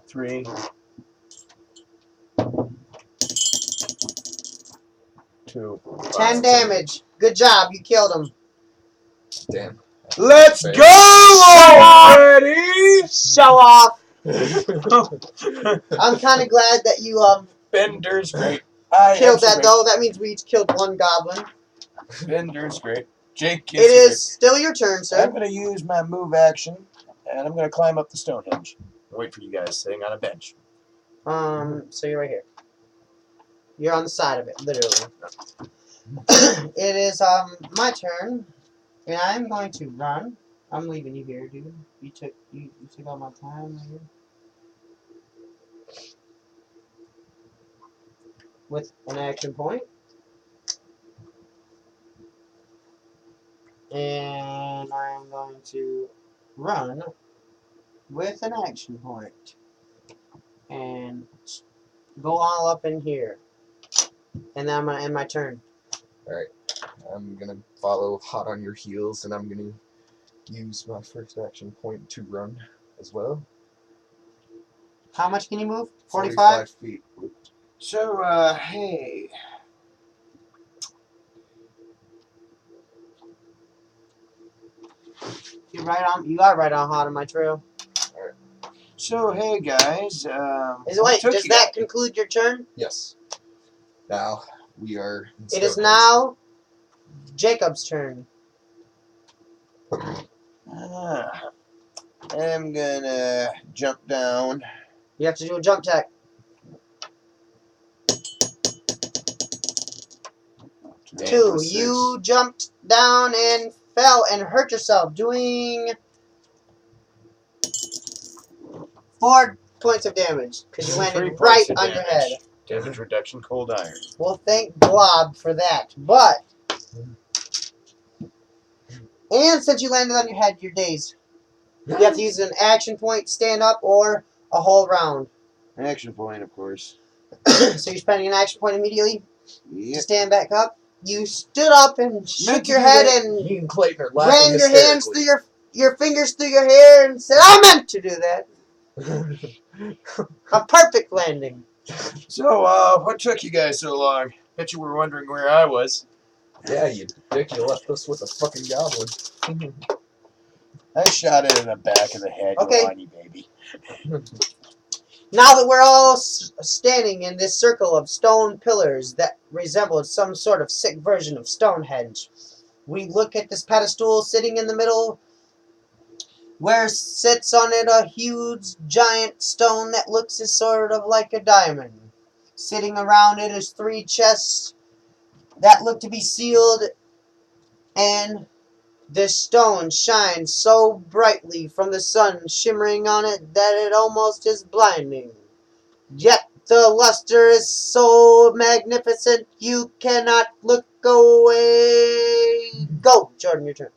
Speaker 2: 3. 2.
Speaker 1: 10 damage. Good job, you killed him.
Speaker 3: Damn.
Speaker 2: Let's
Speaker 3: Fair.
Speaker 2: go already!
Speaker 1: Show off. I'm kind of glad that you
Speaker 2: Bender's great.
Speaker 1: killed that though. That means we each killed one goblin.
Speaker 2: Bender's great. Jake
Speaker 1: It is still your turn,
Speaker 2: I'm
Speaker 1: sir.
Speaker 2: going to use my move action, and I'm going to climb up the Stonehenge. Wait for you guys sitting on a bench.
Speaker 1: So you're right here. You're on the side of it, literally. It is my turn, and I'm going to run. I'm leaving you here, dude. You took all my time right here. With an action point. And I'm going to run with an action point. And go all up in here. And then I'm going to end my turn.
Speaker 3: Alright. I'm gonna follow hot on your heels and I'm gonna use my first action point to run as well.
Speaker 1: How much can you move? 45?
Speaker 3: feet.
Speaker 2: So, hey.
Speaker 1: You got right on hot on my trail.
Speaker 2: So, hey, guys.
Speaker 1: Wait, does that conclude your turn?
Speaker 3: Yes. Now we are. In
Speaker 1: It is
Speaker 3: Stonehenge.
Speaker 1: now Jacob's turn.
Speaker 2: I'm gonna jump down.
Speaker 1: You have to do a jump tech. 2. You jumped down and fell and hurt yourself, doing 4 points of damage because you
Speaker 2: 3
Speaker 1: landed
Speaker 2: points
Speaker 1: right
Speaker 2: of
Speaker 1: on your
Speaker 2: damage.
Speaker 1: head.
Speaker 2: Damage reduction, cold iron.
Speaker 1: Well, thank Blob for that. But, and since you landed on your head, you're dazed. You have to use an action point, stand up, or a whole round.
Speaker 2: Action point, of course.
Speaker 1: So you're spending an action point immediately to
Speaker 2: Yep.
Speaker 1: stand back up. You stood up and shook your head and
Speaker 3: Me and Clayton are laughing
Speaker 1: ran your hands
Speaker 3: hysterically.
Speaker 1: through your fingers through your hair and said, "I meant to do that." A perfect landing.
Speaker 2: So, what took you guys so long? Bet you were wondering where I was.
Speaker 3: Yeah, you dick, you left us with a fucking goblin.
Speaker 2: I shot it in the back of the head,
Speaker 1: Okay.
Speaker 2: you whiny baby.
Speaker 1: Now that we're all standing in this circle of stone pillars that resembled some sort of sick version of Stonehenge, we look at this pedestal sitting in the middle, where sits on it a huge giant stone that looks as sort of like a diamond. Sitting around it is 3 chests that look to be sealed, and this stone shines so brightly from the sun shimmering on it that it almost is blinding. Yet the luster is so magnificent you cannot look away. Go, Jordan, your turn.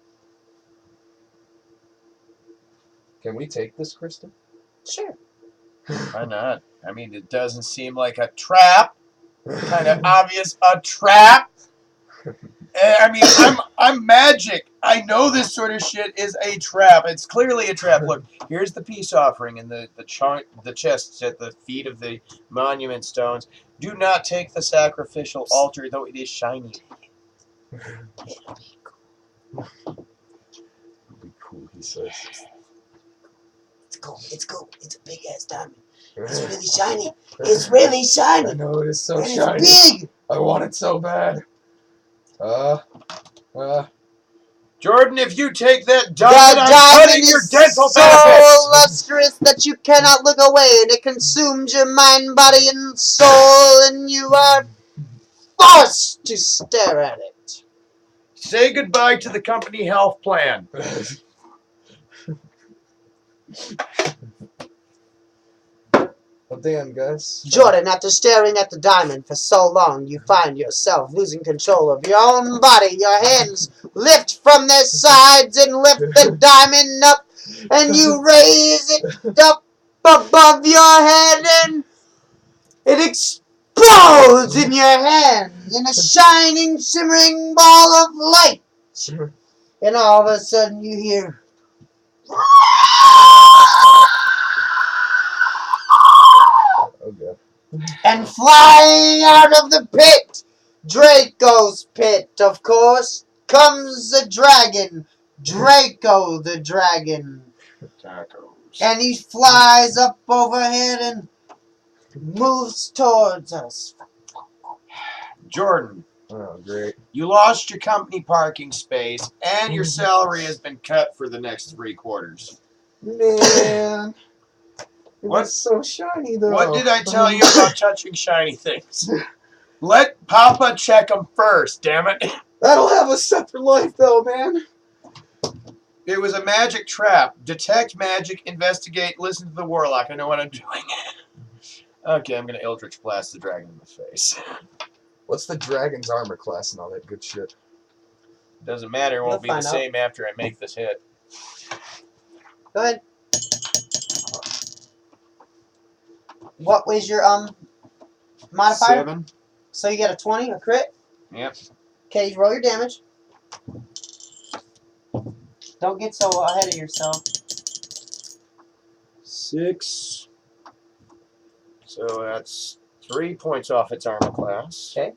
Speaker 3: Can we take this, Kristen?
Speaker 1: Sure.
Speaker 2: Why not? I mean, it doesn't seem like a trap. Kind of obvious a trap. I mean, I'm magic. I know this sort of shit is a trap. It's clearly a trap. Look, here's the peace offering and the chests at the feet of the monument stones. Do not take the sacrificial altar, though it is shiny.
Speaker 3: It'll be cool, he says.
Speaker 1: It's cool. It's cool. It's a big ass diamond. It's really shiny. It's really shiny.
Speaker 3: I know it is so
Speaker 1: And
Speaker 3: shiny.
Speaker 1: it's big.
Speaker 3: I want it so bad.
Speaker 2: Jordan, if you take that
Speaker 1: The
Speaker 2: diamond, I'm
Speaker 1: diamond
Speaker 2: cutting your
Speaker 1: is
Speaker 2: dental
Speaker 1: so
Speaker 2: benefits.
Speaker 1: lustrous that you cannot look away, and it consumes your mind, body, and soul, and you are forced to stare at it.
Speaker 2: Say goodbye to the company health plan.
Speaker 3: Well, damn, guys.
Speaker 1: Jordan, after staring at the diamond for so long, you find yourself losing control of your own body. Your hands lift from their sides and lift the diamond up, and you raise it up above your head, and it explodes in your hands in a shining, shimmering ball of light. And all of a sudden you hear...
Speaker 3: Oh, God.
Speaker 1: And flying out of the pit, Draco's pit, of course, comes the dragon, Draco the dragon.
Speaker 2: Tacos.
Speaker 1: And he flies up overhead and moves towards us.
Speaker 2: Jordan,
Speaker 3: Oh, great.
Speaker 2: you lost your company parking space, and your salary has been cut for the next 3 quarters.
Speaker 3: Man. It
Speaker 2: What?
Speaker 3: was so shiny, though.
Speaker 2: What did I tell you about touching shiny things? Let Papa check them first, damn it.
Speaker 3: That'll have a separate life, though, man.
Speaker 2: It was a magic trap. Detect magic, investigate, listen to the warlock. I know what I'm doing. Okay, I'm going to Eldritch Blast the dragon in the face.
Speaker 3: What's the dragon's armor class and all that good shit?
Speaker 2: Doesn't matter. It won't
Speaker 1: You'll
Speaker 2: be the
Speaker 1: find out.
Speaker 2: same after I make this hit.
Speaker 1: Go ahead. What was your modifier?
Speaker 2: 7.
Speaker 1: So you get a 20, a crit.
Speaker 2: Yep.
Speaker 1: Okay, you roll your damage. Don't get so ahead of yourself.
Speaker 2: 6. So that's 3 points off its armor class.
Speaker 1: Okay.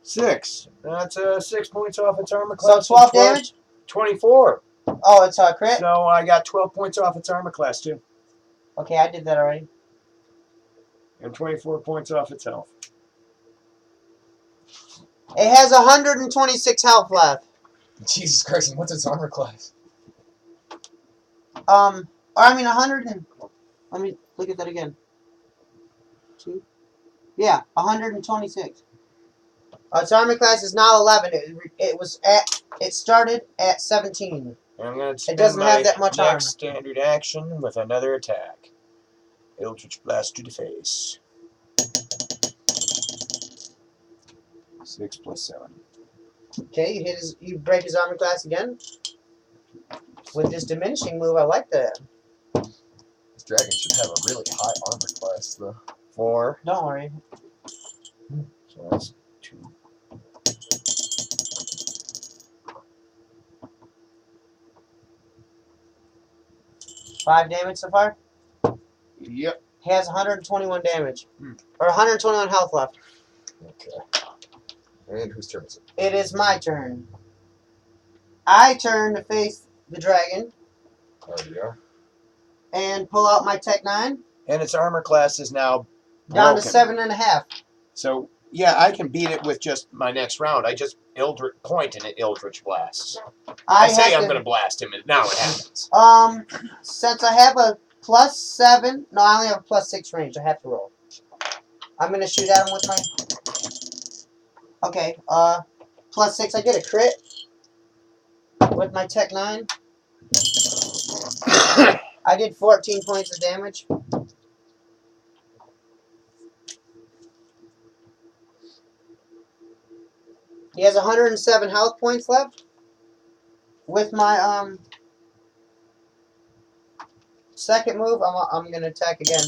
Speaker 2: 6. That's 6 points off its armor
Speaker 1: So
Speaker 2: class.
Speaker 1: 12 damage?
Speaker 2: 24.
Speaker 1: Oh, it's a crit?
Speaker 2: So I got 12 points off its armor class too.
Speaker 1: Okay, I did that already.
Speaker 2: And 24 points off its health.
Speaker 1: It has 126 health left.
Speaker 3: Jesus Christ, and what's its armor class?
Speaker 1: Or I mean 100 and... Let me look at that again. 2? Yeah, 126. Its armor class is now 11. It started at 17.
Speaker 2: And I'm going to spend
Speaker 1: doesn't
Speaker 2: my
Speaker 1: have that much
Speaker 2: next
Speaker 1: armor.
Speaker 2: standard action with another attack. Eldritch Blast to the face. 6 plus 7.
Speaker 1: Okay, you break his armor class again. With this diminishing move, I like that.
Speaker 3: This dragon should have a really high armor class, though.
Speaker 2: 4.
Speaker 1: Don't worry.
Speaker 2: So that's 2.
Speaker 1: Five damage so far.
Speaker 2: Yep.
Speaker 1: He has 121 damage.
Speaker 2: Hmm.
Speaker 1: Or 121 health left.
Speaker 3: Okay. And whose turn is it?
Speaker 1: It is my turn. I turn to face the dragon
Speaker 3: Oh, yeah.
Speaker 1: and pull out my Tech 9
Speaker 2: And its armor class is now
Speaker 1: down to
Speaker 2: broken.
Speaker 1: 7.5.
Speaker 2: So, yeah, I can beat it with just my next round. I just point and it Eldritch Blasts. I say I'm going to blast him, and now it happens.
Speaker 1: Since I have a +7, no, I only have a +6 range. I have to roll. I'm going to shoot at him with my... Okay, +6, I get a crit with my Tech 9. I did 14 points of damage. He has 107 health points left. With my second move, I'm gonna attack again,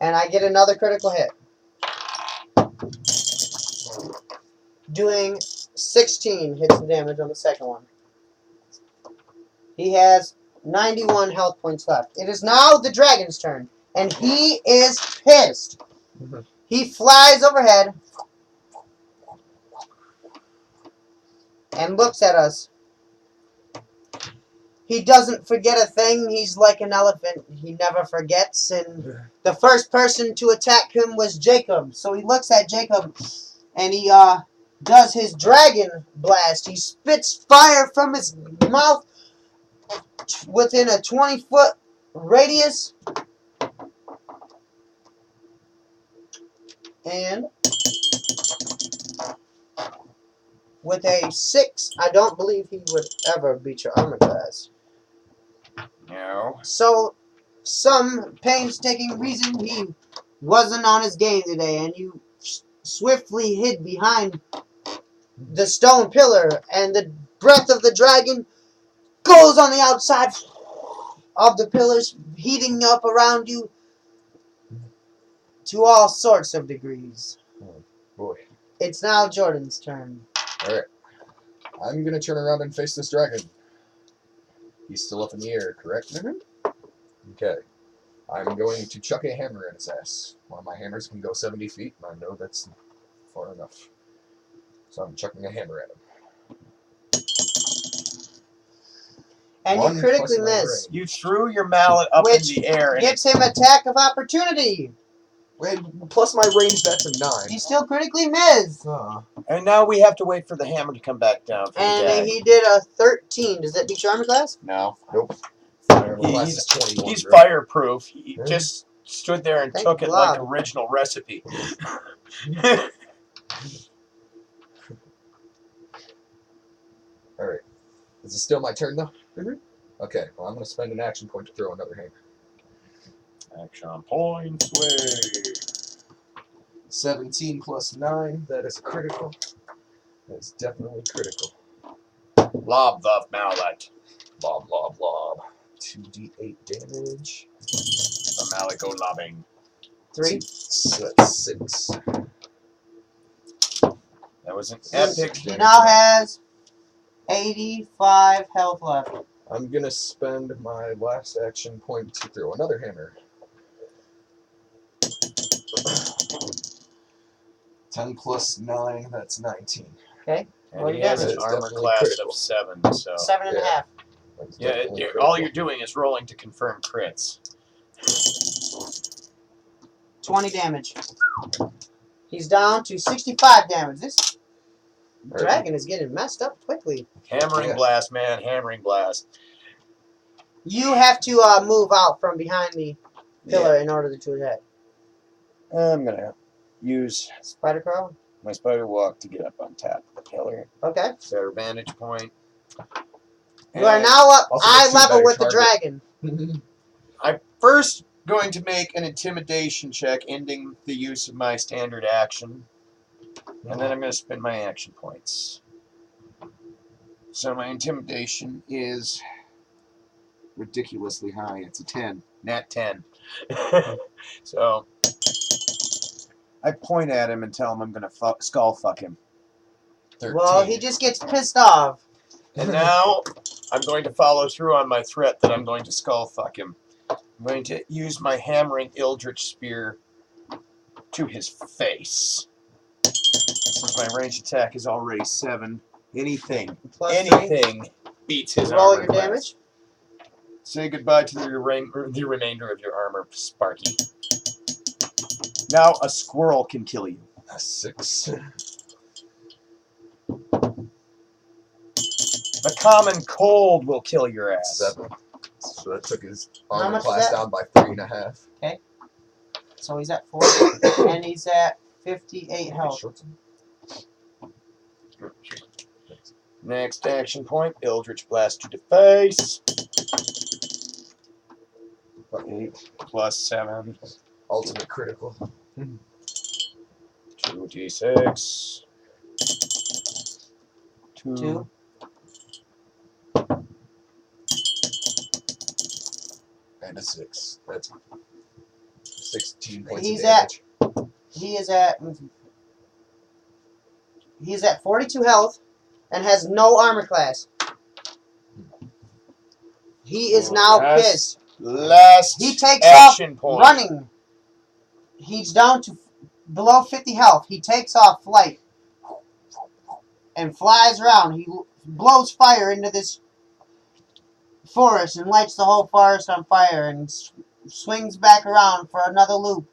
Speaker 1: and I get another critical hit, doing 16 hits of damage on the second one. He has 91 health points left. It is now the dragon's turn, and he is pissed. He flies overhead and looks at us. He doesn't forget a thing. He's like an elephant. He never forgets. And the first person to attack him was Jacob. So he looks at Jacob and he does his dragon blast. He spits fire from his mouth within a 20-foot radius. And with a 6, I don't believe he would ever beat your armor class.
Speaker 2: No.
Speaker 1: So, some painstaking reason he wasn't on his game today, and you swiftly hid behind the stone pillar, and the breath of the dragon goes on the outside of the pillars, heating up around you to all sorts of degrees.
Speaker 3: Oh, boy.
Speaker 1: It's now Jordan's turn.
Speaker 3: Alright. I'm going to turn around and face this dragon. He's still up in the air, correct?
Speaker 1: Mm-hmm.
Speaker 3: Okay. I'm going to chuck a hammer at his ass. One of my hammers can go 70 feet, and I know that's far enough. So I'm chucking a hammer at him.
Speaker 1: And
Speaker 3: One
Speaker 1: you critically
Speaker 3: plus my
Speaker 1: miss.
Speaker 2: You threw your mallet up in
Speaker 1: Which
Speaker 2: the air. And
Speaker 1: gives him attack of opportunity.
Speaker 3: Wait, plus my range, that's a 9.
Speaker 1: He still critically missed.
Speaker 2: And now we have to wait for the hammer to come back down for the
Speaker 1: And
Speaker 2: gag.
Speaker 1: he did a 13. Does that beat your armor class?
Speaker 2: No.
Speaker 3: Nope. Fire
Speaker 2: He-
Speaker 3: class
Speaker 2: he's
Speaker 3: is 21.
Speaker 2: He's
Speaker 3: right?
Speaker 2: fireproof. He
Speaker 3: Yeah.
Speaker 2: just stood there and
Speaker 1: Thank
Speaker 2: took it
Speaker 1: God.
Speaker 2: like original recipe.
Speaker 3: Alright. Is it still my turn, though?
Speaker 1: Mhm.
Speaker 3: Okay, well, I'm going to spend an action point to throw another hammer.
Speaker 2: Action point sway.
Speaker 3: 17 plus 9, that is critical. That is definitely critical.
Speaker 2: Lob the mallet.
Speaker 3: Lob, lob, lob. 2d8 damage.
Speaker 2: The mallet go lobbing.
Speaker 1: 3.
Speaker 3: So that's 6.
Speaker 2: That was an epic.
Speaker 1: He now has 85 health left.
Speaker 3: I'm gonna spend my last action point to throw another hammer. 10 plus 9, that's 19.
Speaker 1: Okay.
Speaker 2: And
Speaker 1: Well,
Speaker 2: he
Speaker 1: you
Speaker 2: has
Speaker 1: got
Speaker 2: an
Speaker 3: it. It's
Speaker 2: armor
Speaker 3: definitely
Speaker 2: class
Speaker 3: critical.
Speaker 2: of 7, so
Speaker 1: 7.5.
Speaker 3: That's
Speaker 2: yeah,
Speaker 3: definitely
Speaker 2: all
Speaker 3: critical.
Speaker 2: you're doing is rolling to confirm crits.
Speaker 1: 20 damage. He's down to 65 damage. This dragon is getting messed up quickly.
Speaker 2: Hammering
Speaker 3: Yeah.
Speaker 2: blast, man, hammering blast.
Speaker 1: You have to move out from behind the pillar in order to attack.
Speaker 2: I'm gonna use
Speaker 1: Spider crawl.
Speaker 2: my spider walk to get up on top of the pillar.
Speaker 1: Okay.
Speaker 2: Better vantage point.
Speaker 1: You are now up
Speaker 3: Also
Speaker 1: eye
Speaker 3: makes you a
Speaker 1: level
Speaker 3: better
Speaker 1: with the
Speaker 3: target.
Speaker 1: dragon.
Speaker 2: I'm first going to make an intimidation check, ending the use of my standard action. And then I'm going to spend my action points. So my intimidation is ridiculously high. It's a 10. Nat 10. So I point at him and tell him I'm going to skull fuck him.
Speaker 3: 13.
Speaker 1: Well, he just gets pissed off.
Speaker 2: And now I'm going to follow through on my threat that I'm going to skull fuck him. I'm going to use my hammering Eldritch Spear to his face. Since my range attack is already 7, anything beats his
Speaker 1: Roll
Speaker 2: armor
Speaker 1: your
Speaker 2: class.
Speaker 1: damage.
Speaker 2: Say goodbye to the remainder of your armor, Sparky. Now a squirrel can kill you.
Speaker 3: 6.
Speaker 2: The common cold will kill your ass.
Speaker 3: 7. So that took his
Speaker 1: How
Speaker 3: armor
Speaker 1: much is
Speaker 3: class
Speaker 1: that?
Speaker 3: down by 3.5.
Speaker 1: So he's at 40, and he's at 58 health.
Speaker 2: Next action point, Eldritch Blast to the face. 8 plus 7.
Speaker 3: Ultimate critical.
Speaker 2: 2d6.
Speaker 1: 2.
Speaker 3: And a 6. That's 16 points
Speaker 1: He's
Speaker 3: of damage.
Speaker 1: He's at 42 health and has no armor class. He is now pissed.
Speaker 2: Last
Speaker 1: He takes
Speaker 2: action
Speaker 1: off
Speaker 2: point.
Speaker 1: running. He's down to below 50 health. He takes off flight and flies around. He blows fire into this forest and lights the whole forest on fire and swings back around for another loop.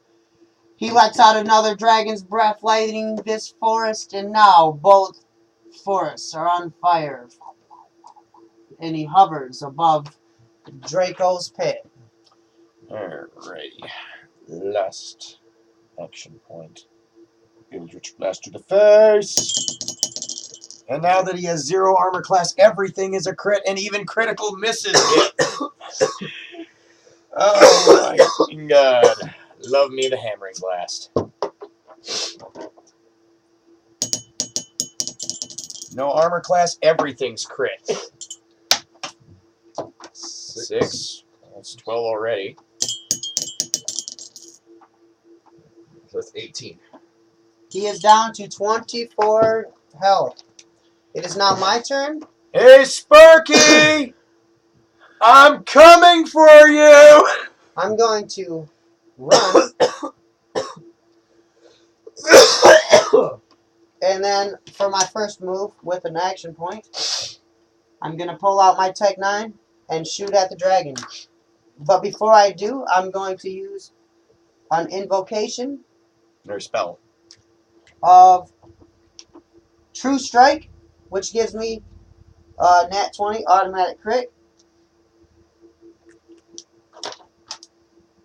Speaker 1: He lets out another dragon's breath, lighting this forest, and now both forests are on fire. And he hovers above Draco's pit.
Speaker 2: Alrighty. Last action point. Eldritch Blast to the face. And now that he has 0 armor class, everything is a crit, and even critical misses hit. Oh my god. Love me the hammering blast. No armor class, everything's crit. 6. That's 12 already.
Speaker 3: So that's 18.
Speaker 1: He is down to 24 health. It is now my turn.
Speaker 2: Hey, Sparky! I'm coming for you!
Speaker 1: I'm going to run. And then for my first move with an action point, I'm going to pull out my Tech 9 and shoot at the dragon. But before I do, I'm going to use an invocation
Speaker 2: Or spell.
Speaker 1: of True Strike, which gives me nat 20 automatic crit.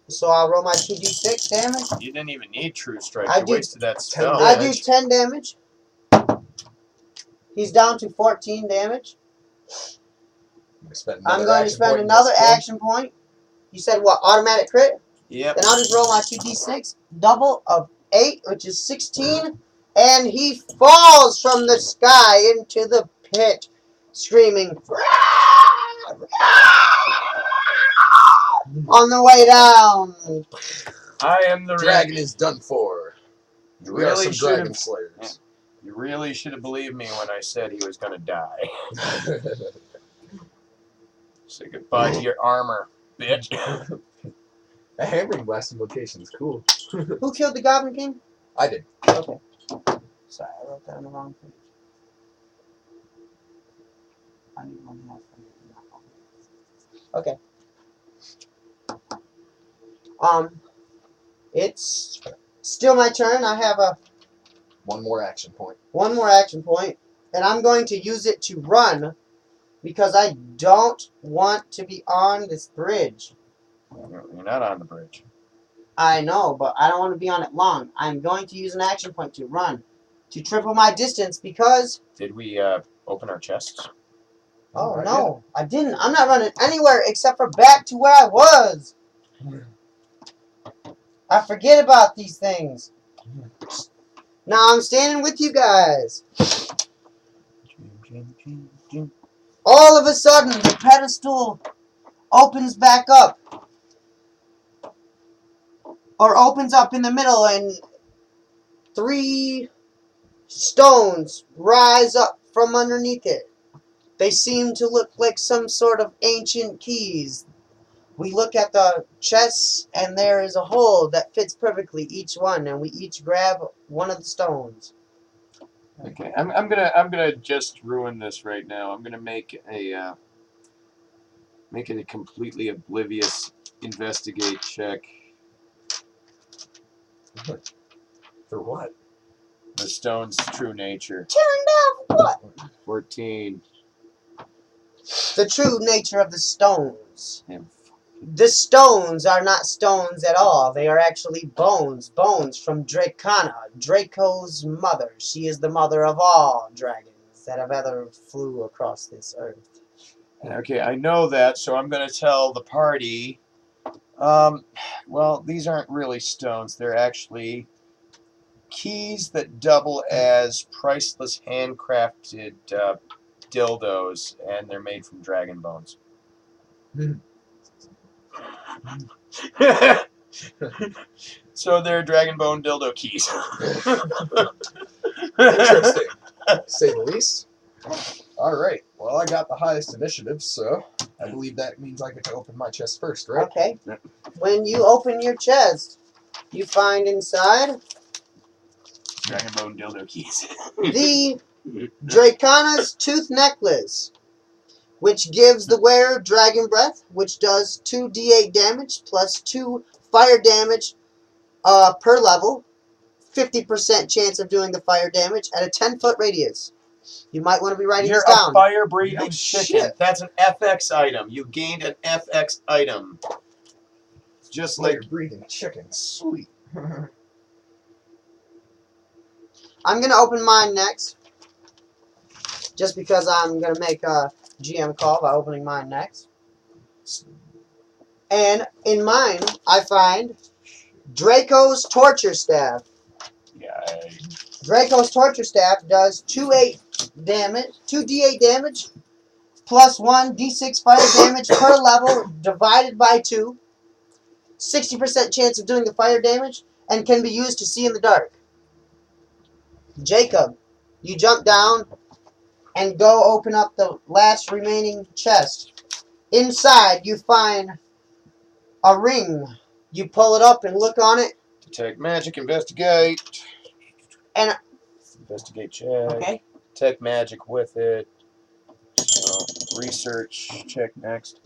Speaker 1: So I'll roll my 2d6 damage.
Speaker 2: You didn't even need True Strike.
Speaker 1: I
Speaker 2: You
Speaker 1: do-
Speaker 2: wasted that spell.
Speaker 1: I do 10 damage. He's down to 14 damage. I'm going to spend another action point. You said what? Automatic crit?
Speaker 2: Yep.
Speaker 1: Then I'll just roll my 2d6. Double of 8, which is 16. And he falls from the sky into the pit, screaming on the way down.
Speaker 2: I am the
Speaker 3: Dragon is done for.
Speaker 2: You
Speaker 3: We are
Speaker 2: really
Speaker 3: some
Speaker 2: should
Speaker 3: dragon
Speaker 2: have.
Speaker 3: slayers.
Speaker 2: You really should have believed me when I said he was going to die. Say goodbye to your armor, bitch.
Speaker 3: A hammering blast invocation is cool.
Speaker 1: Who killed the Goblin King?
Speaker 3: I did.
Speaker 1: Okay. Sorry, I wrote that on the wrong page. I need 1.5. Okay. It's still my turn. I have
Speaker 3: One more action point.
Speaker 1: one more action point, and I'm going to use it to run because I don't want to be on this bridge.
Speaker 2: You're not on the bridge.
Speaker 1: I know, but I don't want to be on it long. I'm going to use an action point to run to triple my distance because...
Speaker 2: Did we open our chests?
Speaker 1: Oh,
Speaker 3: Right,
Speaker 1: no. I didn't. I'm not running anywhere except for back to where I was. I forget about these things. Now I'm standing with you guys. All of a sudden, the pedestal opens back up. Or opens up in the middle, and 3 stones rise up from underneath it. They seem to look like some sort of ancient keys. We look at the chests, and there is a hole that fits perfectly each one, and we each grab one of the stones.
Speaker 2: Okay, I'm gonna just ruin this right now. I'm gonna make it a completely oblivious investigate check.
Speaker 3: For what?
Speaker 2: The stone's true nature.
Speaker 1: Turned out what?
Speaker 2: 14.
Speaker 1: The true nature of the stones.
Speaker 2: Damn.
Speaker 1: The stones are not stones at all. They are actually bones. Bones from Dracana, Draco's mother. She is the mother of all dragons that have ever flew across this earth.
Speaker 2: Okay, I know that, so I'm gonna tell the party. Well, these aren't really stones. They're actually keys that double as priceless handcrafted dildos, and they're made from dragon bones. So they're dragon bone dildo keys.
Speaker 3: Interesting, to say the least. Alright, well, I got the highest initiative, so I believe that means I get to open my chest first, right?
Speaker 1: Okay. When you open your chest, you find inside
Speaker 2: Dragon bone dildo keys.
Speaker 1: the Dracana's tooth necklace, which gives the wearer dragon breath, which does 2d8 damage plus 2 fire damage per level. 50% chance of doing the fire damage at a 10-foot radius. You might want to be writing
Speaker 2: You're
Speaker 1: this down.
Speaker 2: a fire-breathing
Speaker 3: No
Speaker 2: chicken.
Speaker 3: shit.
Speaker 2: That's an FX item. You gained an FX item. Just like
Speaker 3: Like breathing chicken. Sweet.
Speaker 1: I'm going to open mine next. Just because I'm going to make a GM call by opening mine next. And in mine, I find Draco's Torture Staff. Draco's Torture Staff does 2d8 damage, plus 1 d6 fire damage per level divided by 2. 60% chance of doing the fire damage, and can be used to see in the dark. Jacob, you jump down and go open up the last remaining chest. Inside, you find a ring. You pull it up and look on it.
Speaker 2: detect magic, investigate.
Speaker 1: And
Speaker 2: Investigate check.
Speaker 1: okay.
Speaker 2: Detect magic with it. So, research check next.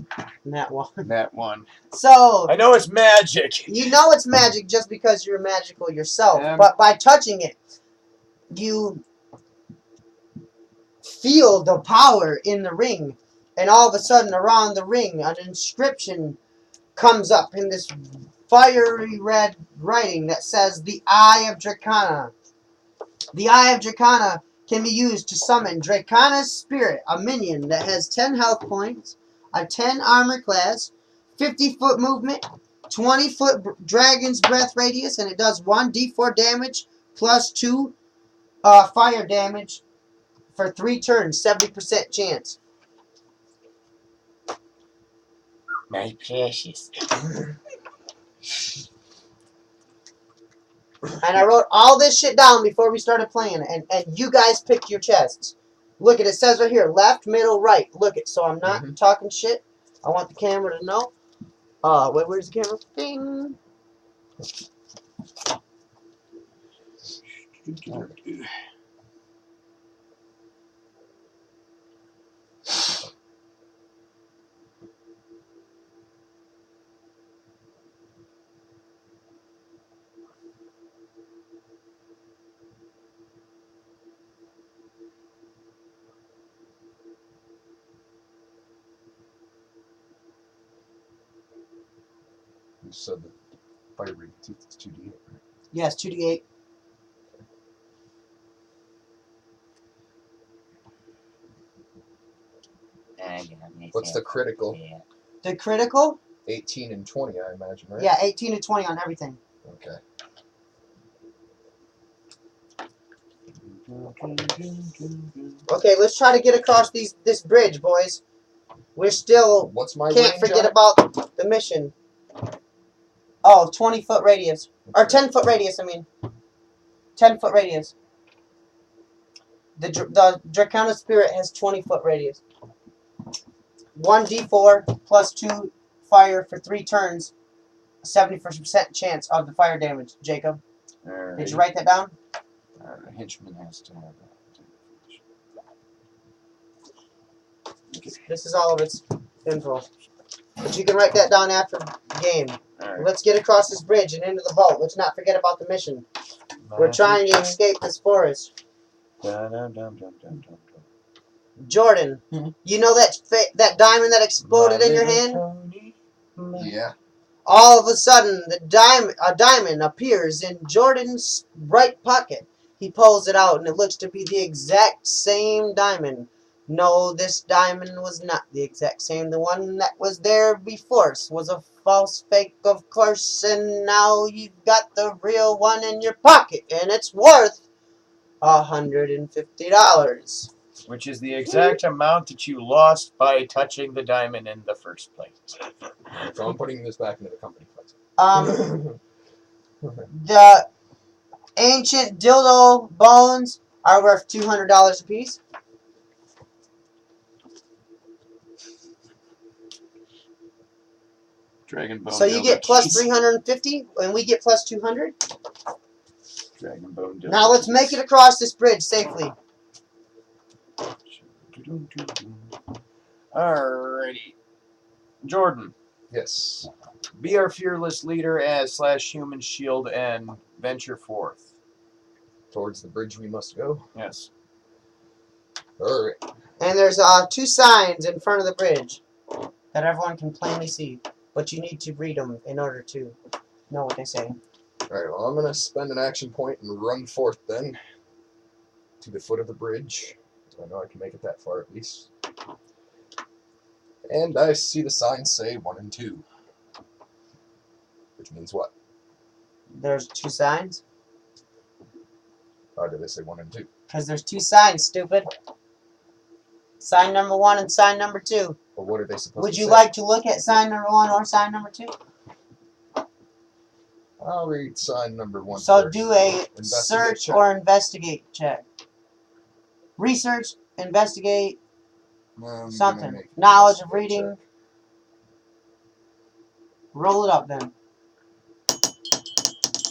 Speaker 1: That one.
Speaker 2: That one.
Speaker 1: So
Speaker 2: I know it's magic.
Speaker 1: you know it's magic just because you're magical yourself, but by touching it, you feel the power in the ring, and all of a sudden around the ring an inscription comes up in this fiery red writing that says the Eye of Dracana. The Eye of Dracana can be used to summon Dracana's spirit, a minion that has 10 health points, a 10 armor class, 50-foot movement, 20-foot dragon's breath radius, and it does 1d4 damage plus 2 fire damage for 3 turns, 70% chance.
Speaker 2: My precious.
Speaker 1: And I wrote all this shit down before we started playing, and you guys picked your chests. Look, it says right here, left, middle, right. Look it, so I'm not talking shit. I want the camera to know. Wait, where's the camera? Ding.
Speaker 3: You said the fire rate is 2d8, right?
Speaker 1: Yes, 2d8.
Speaker 3: What's the critical?
Speaker 1: The critical?
Speaker 3: 18 and 20, I imagine, right?
Speaker 1: Yeah, 18 and 20 on everything.
Speaker 3: Okay.
Speaker 1: Okay, let's try to get across this bridge, boys. We're still
Speaker 3: What's my
Speaker 1: can't
Speaker 3: range
Speaker 1: forget
Speaker 3: on it?
Speaker 1: about the mission. Oh, 20-foot radius. Or 10-foot radius, I mean. 10-foot radius. The Dracona Spirit has 20-foot radius. 1d4 plus 2 fire for 3 turns. 70% chance of the fire damage, Jacob. Did you write that down?
Speaker 2: Henchman has to have that.
Speaker 1: This is all of its info. But you can write that down after the game.
Speaker 2: Right.
Speaker 1: Let's get across this bridge and into the vault. Let's not forget about the mission. We're trying to escape this forest. Jordan, you know that diamond that exploded in your hand?
Speaker 3: Yeah.
Speaker 1: All of a sudden, a diamond appears in Jordan's right pocket. He pulls it out, and it looks to be the exact same diamond. No, this diamond was not the exact same. The one that was there before was a false fake, of course, and now you've got the real one in your pocket, and it's worth $150.
Speaker 2: Which is the exact amount that you lost by touching the diamond in the first place.
Speaker 3: So I'm putting this back into the company fund.
Speaker 1: The ancient dildo bones are worth $200 a piece.
Speaker 2: Dragon bone.
Speaker 1: So you get plus 350, and we get plus 200.
Speaker 2: Dragon bone.
Speaker 1: Now let's make it across this bridge safely.
Speaker 2: Alrighty. Jordan,
Speaker 3: Yes.
Speaker 2: be our fearless leader as /human shield and venture forth.
Speaker 3: Towards the bridge we must go.
Speaker 2: Yes.
Speaker 3: Alright.
Speaker 1: And there's 2 signs in front of the bridge that everyone can plainly see. But you need to read them in order to know what they say.
Speaker 3: Alright, well, I'm going to spend an action point and run forth then to the foot of the bridge. I know I can make it that far at least. And I see the signs say 1 and 2. Which means what?
Speaker 1: There's 2 signs?
Speaker 3: How do they say 1 and 2?
Speaker 1: Because there's 2 signs, stupid. Sign number 1 and sign number 2.
Speaker 3: Well, what are they supposed
Speaker 1: Would
Speaker 3: to
Speaker 1: you
Speaker 3: say?
Speaker 1: like to look at sign number 1 or sign number 2?
Speaker 3: I'll read sign number 1
Speaker 1: So
Speaker 3: first.
Speaker 1: do a
Speaker 3: Investigate
Speaker 1: search
Speaker 3: check.
Speaker 1: or investigate check. Research, investigate,
Speaker 3: I'm gonna
Speaker 1: something.
Speaker 3: make an
Speaker 1: Knowledge of
Speaker 3: investigate
Speaker 1: reading.
Speaker 3: check.
Speaker 1: Roll it up then.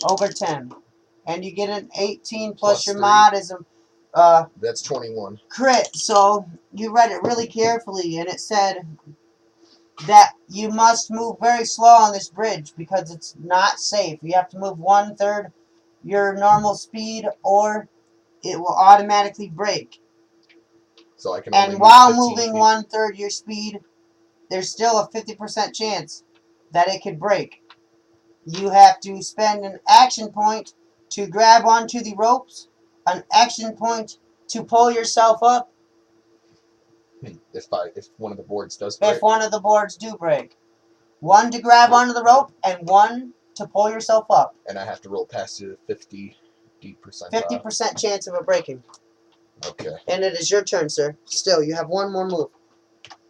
Speaker 1: Over 10. And you get an 18 plus
Speaker 3: Plus
Speaker 1: your
Speaker 3: 3.
Speaker 1: mod is a
Speaker 3: That's 21.
Speaker 1: crit. So you read it really carefully, and it said that you must move very slow on this bridge because it's not safe. You have to move 1/3 your normal speed, or it will automatically break.
Speaker 3: So I can only
Speaker 1: And
Speaker 3: move
Speaker 1: while
Speaker 3: 15
Speaker 1: moving
Speaker 3: feet.
Speaker 1: 1/3 your speed, there's still a 50% chance that it could break. You have to spend an action point to grab onto the ropes, an action point to pull yourself up
Speaker 3: If one of the boards does break.
Speaker 1: if one of the boards do break. 1 to grab onto the rope, and 1 to pull yourself up.
Speaker 3: And I have to roll past the 50 percentile.
Speaker 1: 50% chance of it breaking.
Speaker 3: Okay.
Speaker 1: And it is your turn, sir. Still, you have 1 more move.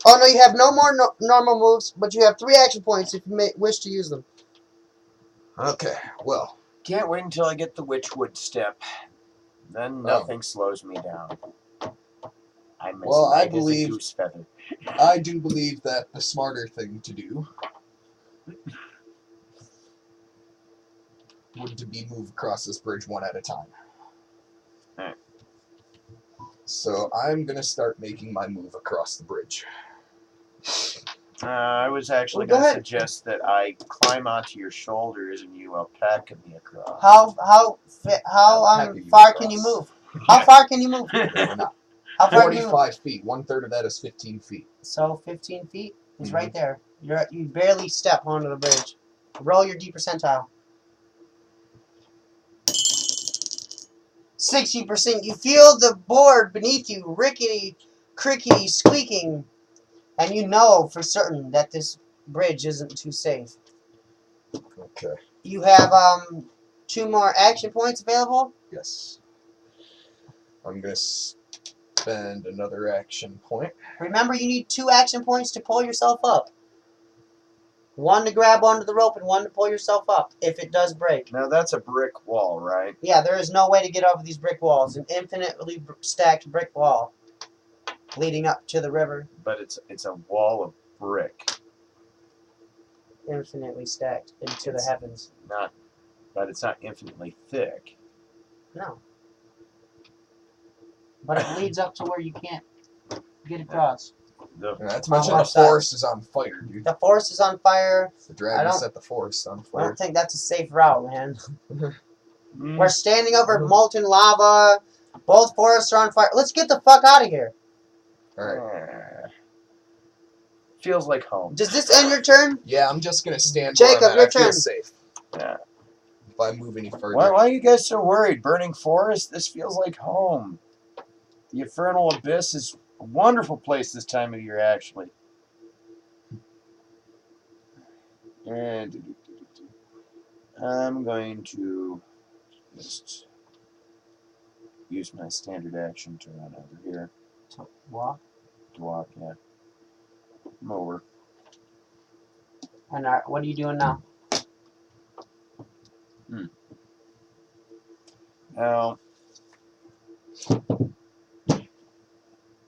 Speaker 1: Oh, no, you have no more normal moves, but you have 3 action points if you wish to use them.
Speaker 3: Okay. Well,
Speaker 2: Can't wait until I get the Witchwood step. Then nothing slows me down. I'm as
Speaker 3: Well, I
Speaker 2: light as a
Speaker 3: believe-
Speaker 2: goose feather.
Speaker 3: I do believe that the smarter thing to do would to be move across this bridge one at a time.
Speaker 2: Alright.
Speaker 3: So I'm gonna start making my move across the bridge.
Speaker 2: I was actually
Speaker 1: Well, go
Speaker 2: going to
Speaker 1: ahead.
Speaker 2: suggest that I climb onto your shoulders and you alpaca me across.
Speaker 1: How
Speaker 3: Alpaca you
Speaker 1: far can you
Speaker 3: across.
Speaker 1: move? How far can you move?
Speaker 3: Maybe not.
Speaker 1: How far can you move?
Speaker 3: 45 feet. 1/3 of that is 15 feet.
Speaker 1: So 15 feet is
Speaker 3: Mhm.
Speaker 1: right there. You barely step onto the bridge. Roll your D percentile. 60%. You feel the board beneath you rickety, crickety, squeaking, and you know for certain that this bridge isn't too safe.
Speaker 3: Okay.
Speaker 1: You have 2 more action points available.
Speaker 3: Yes. I'm gonna spend another action point.
Speaker 1: Remember, you need 2 action points to pull yourself up. 1 to grab onto the rope and 1 to pull yourself up if it does break.
Speaker 2: Now that's a brick wall, right?
Speaker 1: Yeah, there is no way to get over these brick walls. An infinitely stacked brick wall leading up to the river.
Speaker 2: But it's a wall of brick.
Speaker 1: Infinitely stacked into the
Speaker 2: It's-
Speaker 1: heavens.
Speaker 2: But it's not infinitely thick.
Speaker 1: No. But it leads up to where you can't get across.
Speaker 3: Not to mention
Speaker 1: On
Speaker 3: the
Speaker 1: what side?
Speaker 3: forest is on fire, dude.
Speaker 1: The forest is on fire.
Speaker 3: The
Speaker 1: I
Speaker 3: dragon
Speaker 1: don't-
Speaker 3: set the forest on
Speaker 1: I
Speaker 3: fire.
Speaker 1: don't think that's a safe route, man.
Speaker 2: Mm.
Speaker 1: We're standing over molten lava. Both forests are on fire. Let's get the fuck out of here.
Speaker 3: Alright.
Speaker 2: Feels like home.
Speaker 1: Does this end your turn?
Speaker 3: Yeah, I'm just gonna stand
Speaker 1: Jacob,
Speaker 3: where I'm at.
Speaker 1: your
Speaker 3: I feel
Speaker 1: turn.
Speaker 3: safe.
Speaker 2: Yeah.
Speaker 3: If I move any further.
Speaker 2: Why are you guys so worried? Burning forest? This feels like home. The Infernal Abyss is a wonderful place this time of year, actually. And I'm going to just use my standard action to run over here.
Speaker 1: Walk.
Speaker 2: To walk, yeah. I'm over.
Speaker 1: And what are you doing now?
Speaker 2: Now,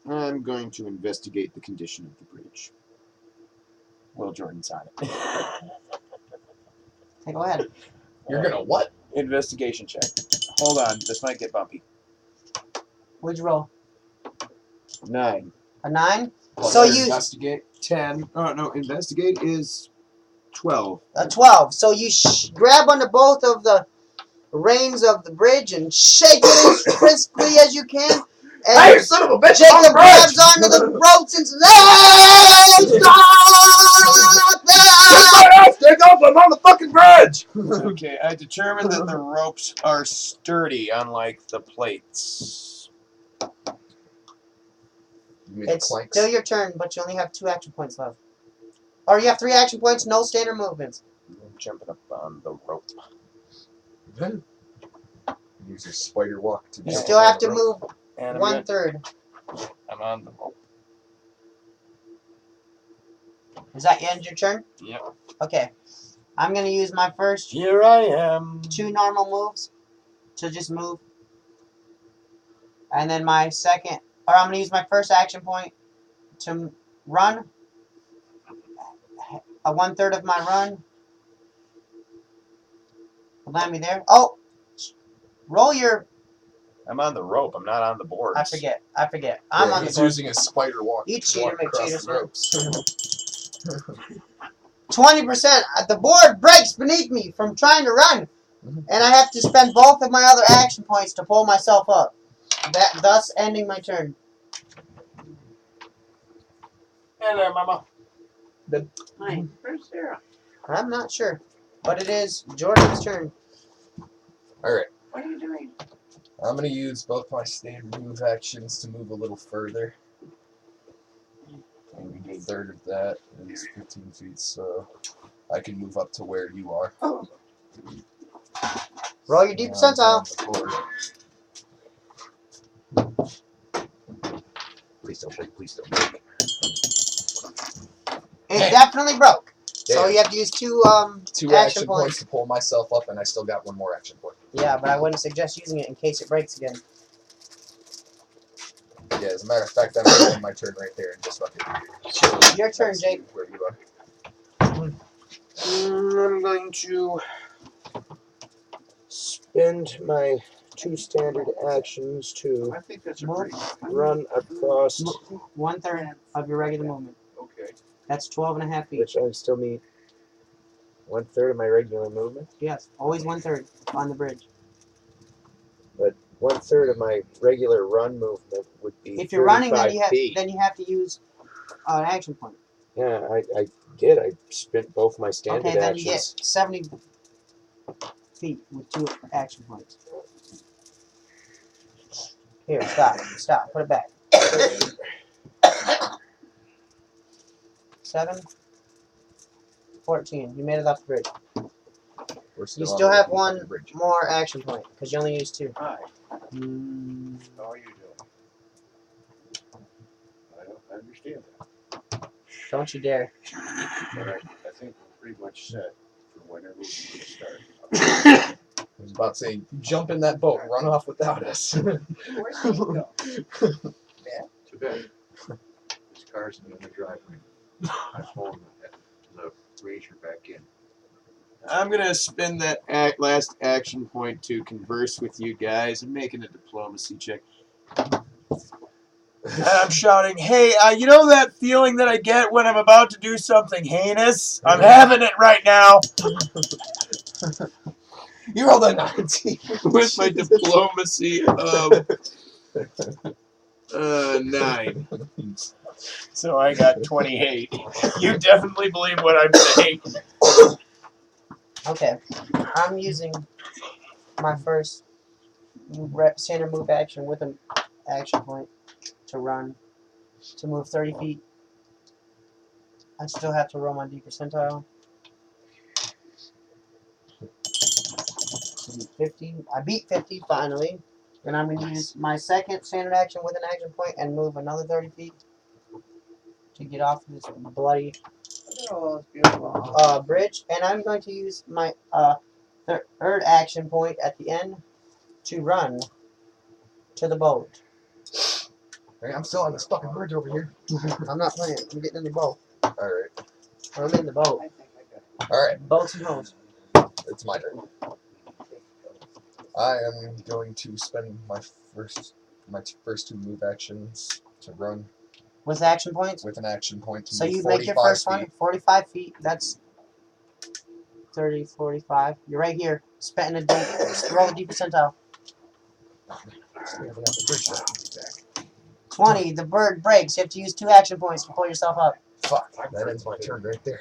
Speaker 2: I'm going to investigate the condition of the bridge. Will Jordan's on it.
Speaker 1: Hey, go ahead.
Speaker 3: You're gonna what?
Speaker 2: Investigation check. Hold on, this might get bumpy.
Speaker 1: What'd you roll?
Speaker 2: 9.
Speaker 1: A 9?
Speaker 3: Plus
Speaker 1: So
Speaker 3: your
Speaker 1: you-
Speaker 3: investigate.
Speaker 2: 10. Oh, no, investigate is 12.
Speaker 1: A 12. So you grab onto both of the reins of the bridge and shake it as crisply as you can. And
Speaker 3: Hey, you son of a bitch!
Speaker 1: Jacob
Speaker 3: on the
Speaker 1: grabs
Speaker 3: bridge!
Speaker 1: onto the ropes and says, "Hey, stop that!"
Speaker 3: Get Take off! I'm on the fucking bridge!
Speaker 2: Okay, I determined that the ropes are sturdy, unlike the plates.
Speaker 3: You mean the
Speaker 1: It's
Speaker 3: planks?
Speaker 1: still your turn, but you only have 2 action points left. Or you have 3 action points, no standard movements.
Speaker 2: I'm jumping up on the rope.
Speaker 3: Use your spider walk to
Speaker 1: You
Speaker 3: jump
Speaker 1: still
Speaker 3: on
Speaker 1: have
Speaker 3: the
Speaker 1: to
Speaker 3: rope.
Speaker 1: move
Speaker 2: And
Speaker 1: 1/3.
Speaker 2: I'm on the rope.
Speaker 1: Does that end your turn?
Speaker 2: Yep.
Speaker 1: Okay. I'm going to use my first
Speaker 2: Here I am.
Speaker 1: 2 normal moves to just move. And then my second, or I'm going to use my first action point to run. A 1/3 of my run. Will land me there. Oh! Roll your...
Speaker 2: I'm on the rope. I'm not on the boards.
Speaker 1: I forget. I'm
Speaker 3: Yeah,
Speaker 1: on the
Speaker 3: he's
Speaker 1: board.
Speaker 3: using his spider walk.
Speaker 1: You
Speaker 3: to
Speaker 1: cheater,
Speaker 3: walk across
Speaker 1: McCheater,
Speaker 3: the ropes.
Speaker 1: 20%. The board breaks beneath me from trying to run.
Speaker 3: Mhm.
Speaker 1: And I have to spend both of my other action points to pull myself up. Thus ending my turn.
Speaker 2: Hello, Mama.
Speaker 4: Hi, where's Sarah?
Speaker 1: I'm not sure. But it is Jordan's turn.
Speaker 3: Alright,
Speaker 4: What are you doing?
Speaker 3: I'm going to use both my standard move actions to move a little further. And a third of that is 15 feet, so I can move up to where you are.
Speaker 4: Oh,
Speaker 1: Roll your D
Speaker 3: And
Speaker 1: percentile.
Speaker 3: on the board. Please don't break, please don't break.
Speaker 1: It definitely broke. So
Speaker 3: Damn.
Speaker 1: you have to use two
Speaker 3: Two action points to pull myself up, and I still got one more action point.
Speaker 1: Yeah, but I wouldn't suggest using it in case it breaks again.
Speaker 3: Yeah, as a matter of fact, I'm going to end my turn right there and just fucking.
Speaker 1: Your turn,
Speaker 3: That's
Speaker 1: Jake.
Speaker 3: where you are.
Speaker 2: I'm going to spend my 2 standard actions to
Speaker 4: I think that's a
Speaker 1: Move.
Speaker 4: pretty.
Speaker 2: run across,
Speaker 1: 1/3 of your regular movement.
Speaker 4: Okay.
Speaker 1: That's 12.5 feet.
Speaker 2: which I still need 1/3 of my regular movement.
Speaker 1: Yes, always 1/3 on the bridge.
Speaker 2: But 1/3 of my regular run movement would be
Speaker 1: If you're running,
Speaker 2: 35 feet.
Speaker 1: then you have to use an action point.
Speaker 2: Yeah, I did. I spent both my standard
Speaker 1: Okay, then you get
Speaker 2: actions.
Speaker 1: 70 feet with 2 action points. Here, stop, put it back. 7, 14. You made it off the bridge.
Speaker 3: We're
Speaker 1: You
Speaker 3: on
Speaker 1: still
Speaker 3: the
Speaker 1: have
Speaker 3: fucking
Speaker 1: one
Speaker 3: bridge.
Speaker 1: more action point because you only used 2.
Speaker 4: Hi.
Speaker 1: Mm,
Speaker 4: How are you doing? I understand that.
Speaker 1: don't you dare.
Speaker 4: But I think we're pretty much set for whenever we need to start.
Speaker 3: I was about to say, jump in that boat, run off without us.
Speaker 4: Where's he go? To bed. His car's in the driveway. I pulled the Razor back in.
Speaker 2: I'm gonna spend that last action point to converse with you guys. I'm making a diplomacy check. And I'm shouting, "Hey, you know that feeling that I get when I'm about to do something heinous? I'm having it right now."
Speaker 3: You rolled a 19.
Speaker 2: With my diplomacy of 9. So I got 28. You definitely believe what I'm saying.
Speaker 1: Okay, I'm using my first standard move action with an action point to run to move 30 feet. I still have to roll my D percentile. 50. I beat 50 finally. Then I'm going to use my second standard action with an action point and move another 30 feet to get off this bloody bridge. And I'm going to use my third action point at the end to run to the boat.
Speaker 3: Hey, I'm still on this fucking bridge over here.
Speaker 1: I'm not playing. I'm getting in the boat.
Speaker 3: Alright.
Speaker 1: I'm in the boat.
Speaker 4: I think I got
Speaker 3: Alright,
Speaker 1: Boats and hoes.
Speaker 3: it's my turn. I am going to spend my first 2 move actions to run
Speaker 1: With action points?
Speaker 3: with an action point to
Speaker 1: So
Speaker 3: move
Speaker 1: you make your
Speaker 3: 45
Speaker 1: first
Speaker 3: feet.
Speaker 1: one 45 feet. That's 30, 45. You're right here. Spending a D. Roll a D percentile. 20. The bird breaks. You have to use 2 action points to pull yourself up.
Speaker 3: Fuck, that ends my turn right there.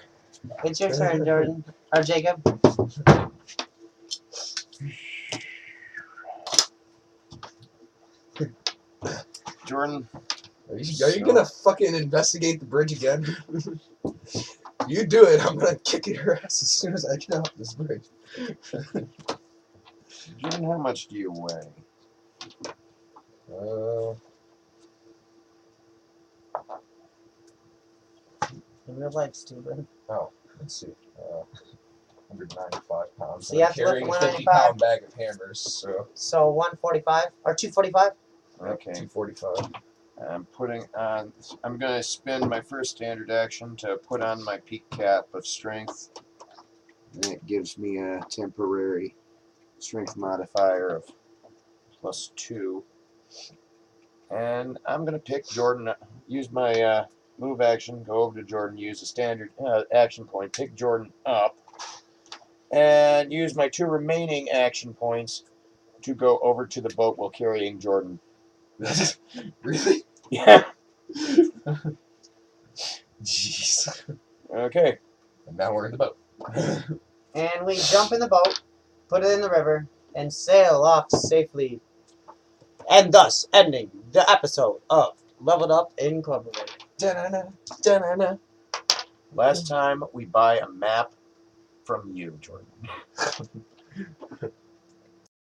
Speaker 1: It's your turn, Jordan. Or Jacob.
Speaker 2: Jordan,
Speaker 3: Are you gonna fucking investigate the bridge again? You do it, I'm gonna kick your ass as soon as I get off this bridge.
Speaker 2: Jordan, how much do you weigh?
Speaker 1: In real life, stupid.
Speaker 3: Let's see. 195 pounds.
Speaker 1: So you have
Speaker 3: I'm
Speaker 1: to lift
Speaker 3: carrying a
Speaker 1: 195.
Speaker 3: 50-pound bag of hammers, so
Speaker 1: So 145 or 245.
Speaker 2: Okay.
Speaker 3: 245.
Speaker 2: I'm going to spend my first standard action to put on my peak cap of strength. And it gives me a temporary strength modifier of +2. And I'm going to pick Jordan, use my move action, go over to Jordan, use a standard action point, pick Jordan up, and use my 2 remaining action points to go over to the boat while carrying Jordan.
Speaker 3: Really?
Speaker 2: Yeah.
Speaker 3: Jeez.
Speaker 2: Okay.
Speaker 3: And now we're in the boat.
Speaker 1: And we jump in the boat, put it in the river, and sail off safely. And thus ending the episode of Leveled Up Incorporated.
Speaker 3: Da-na-na, da-na-na.
Speaker 2: Last time we buy a map from you, Jordan.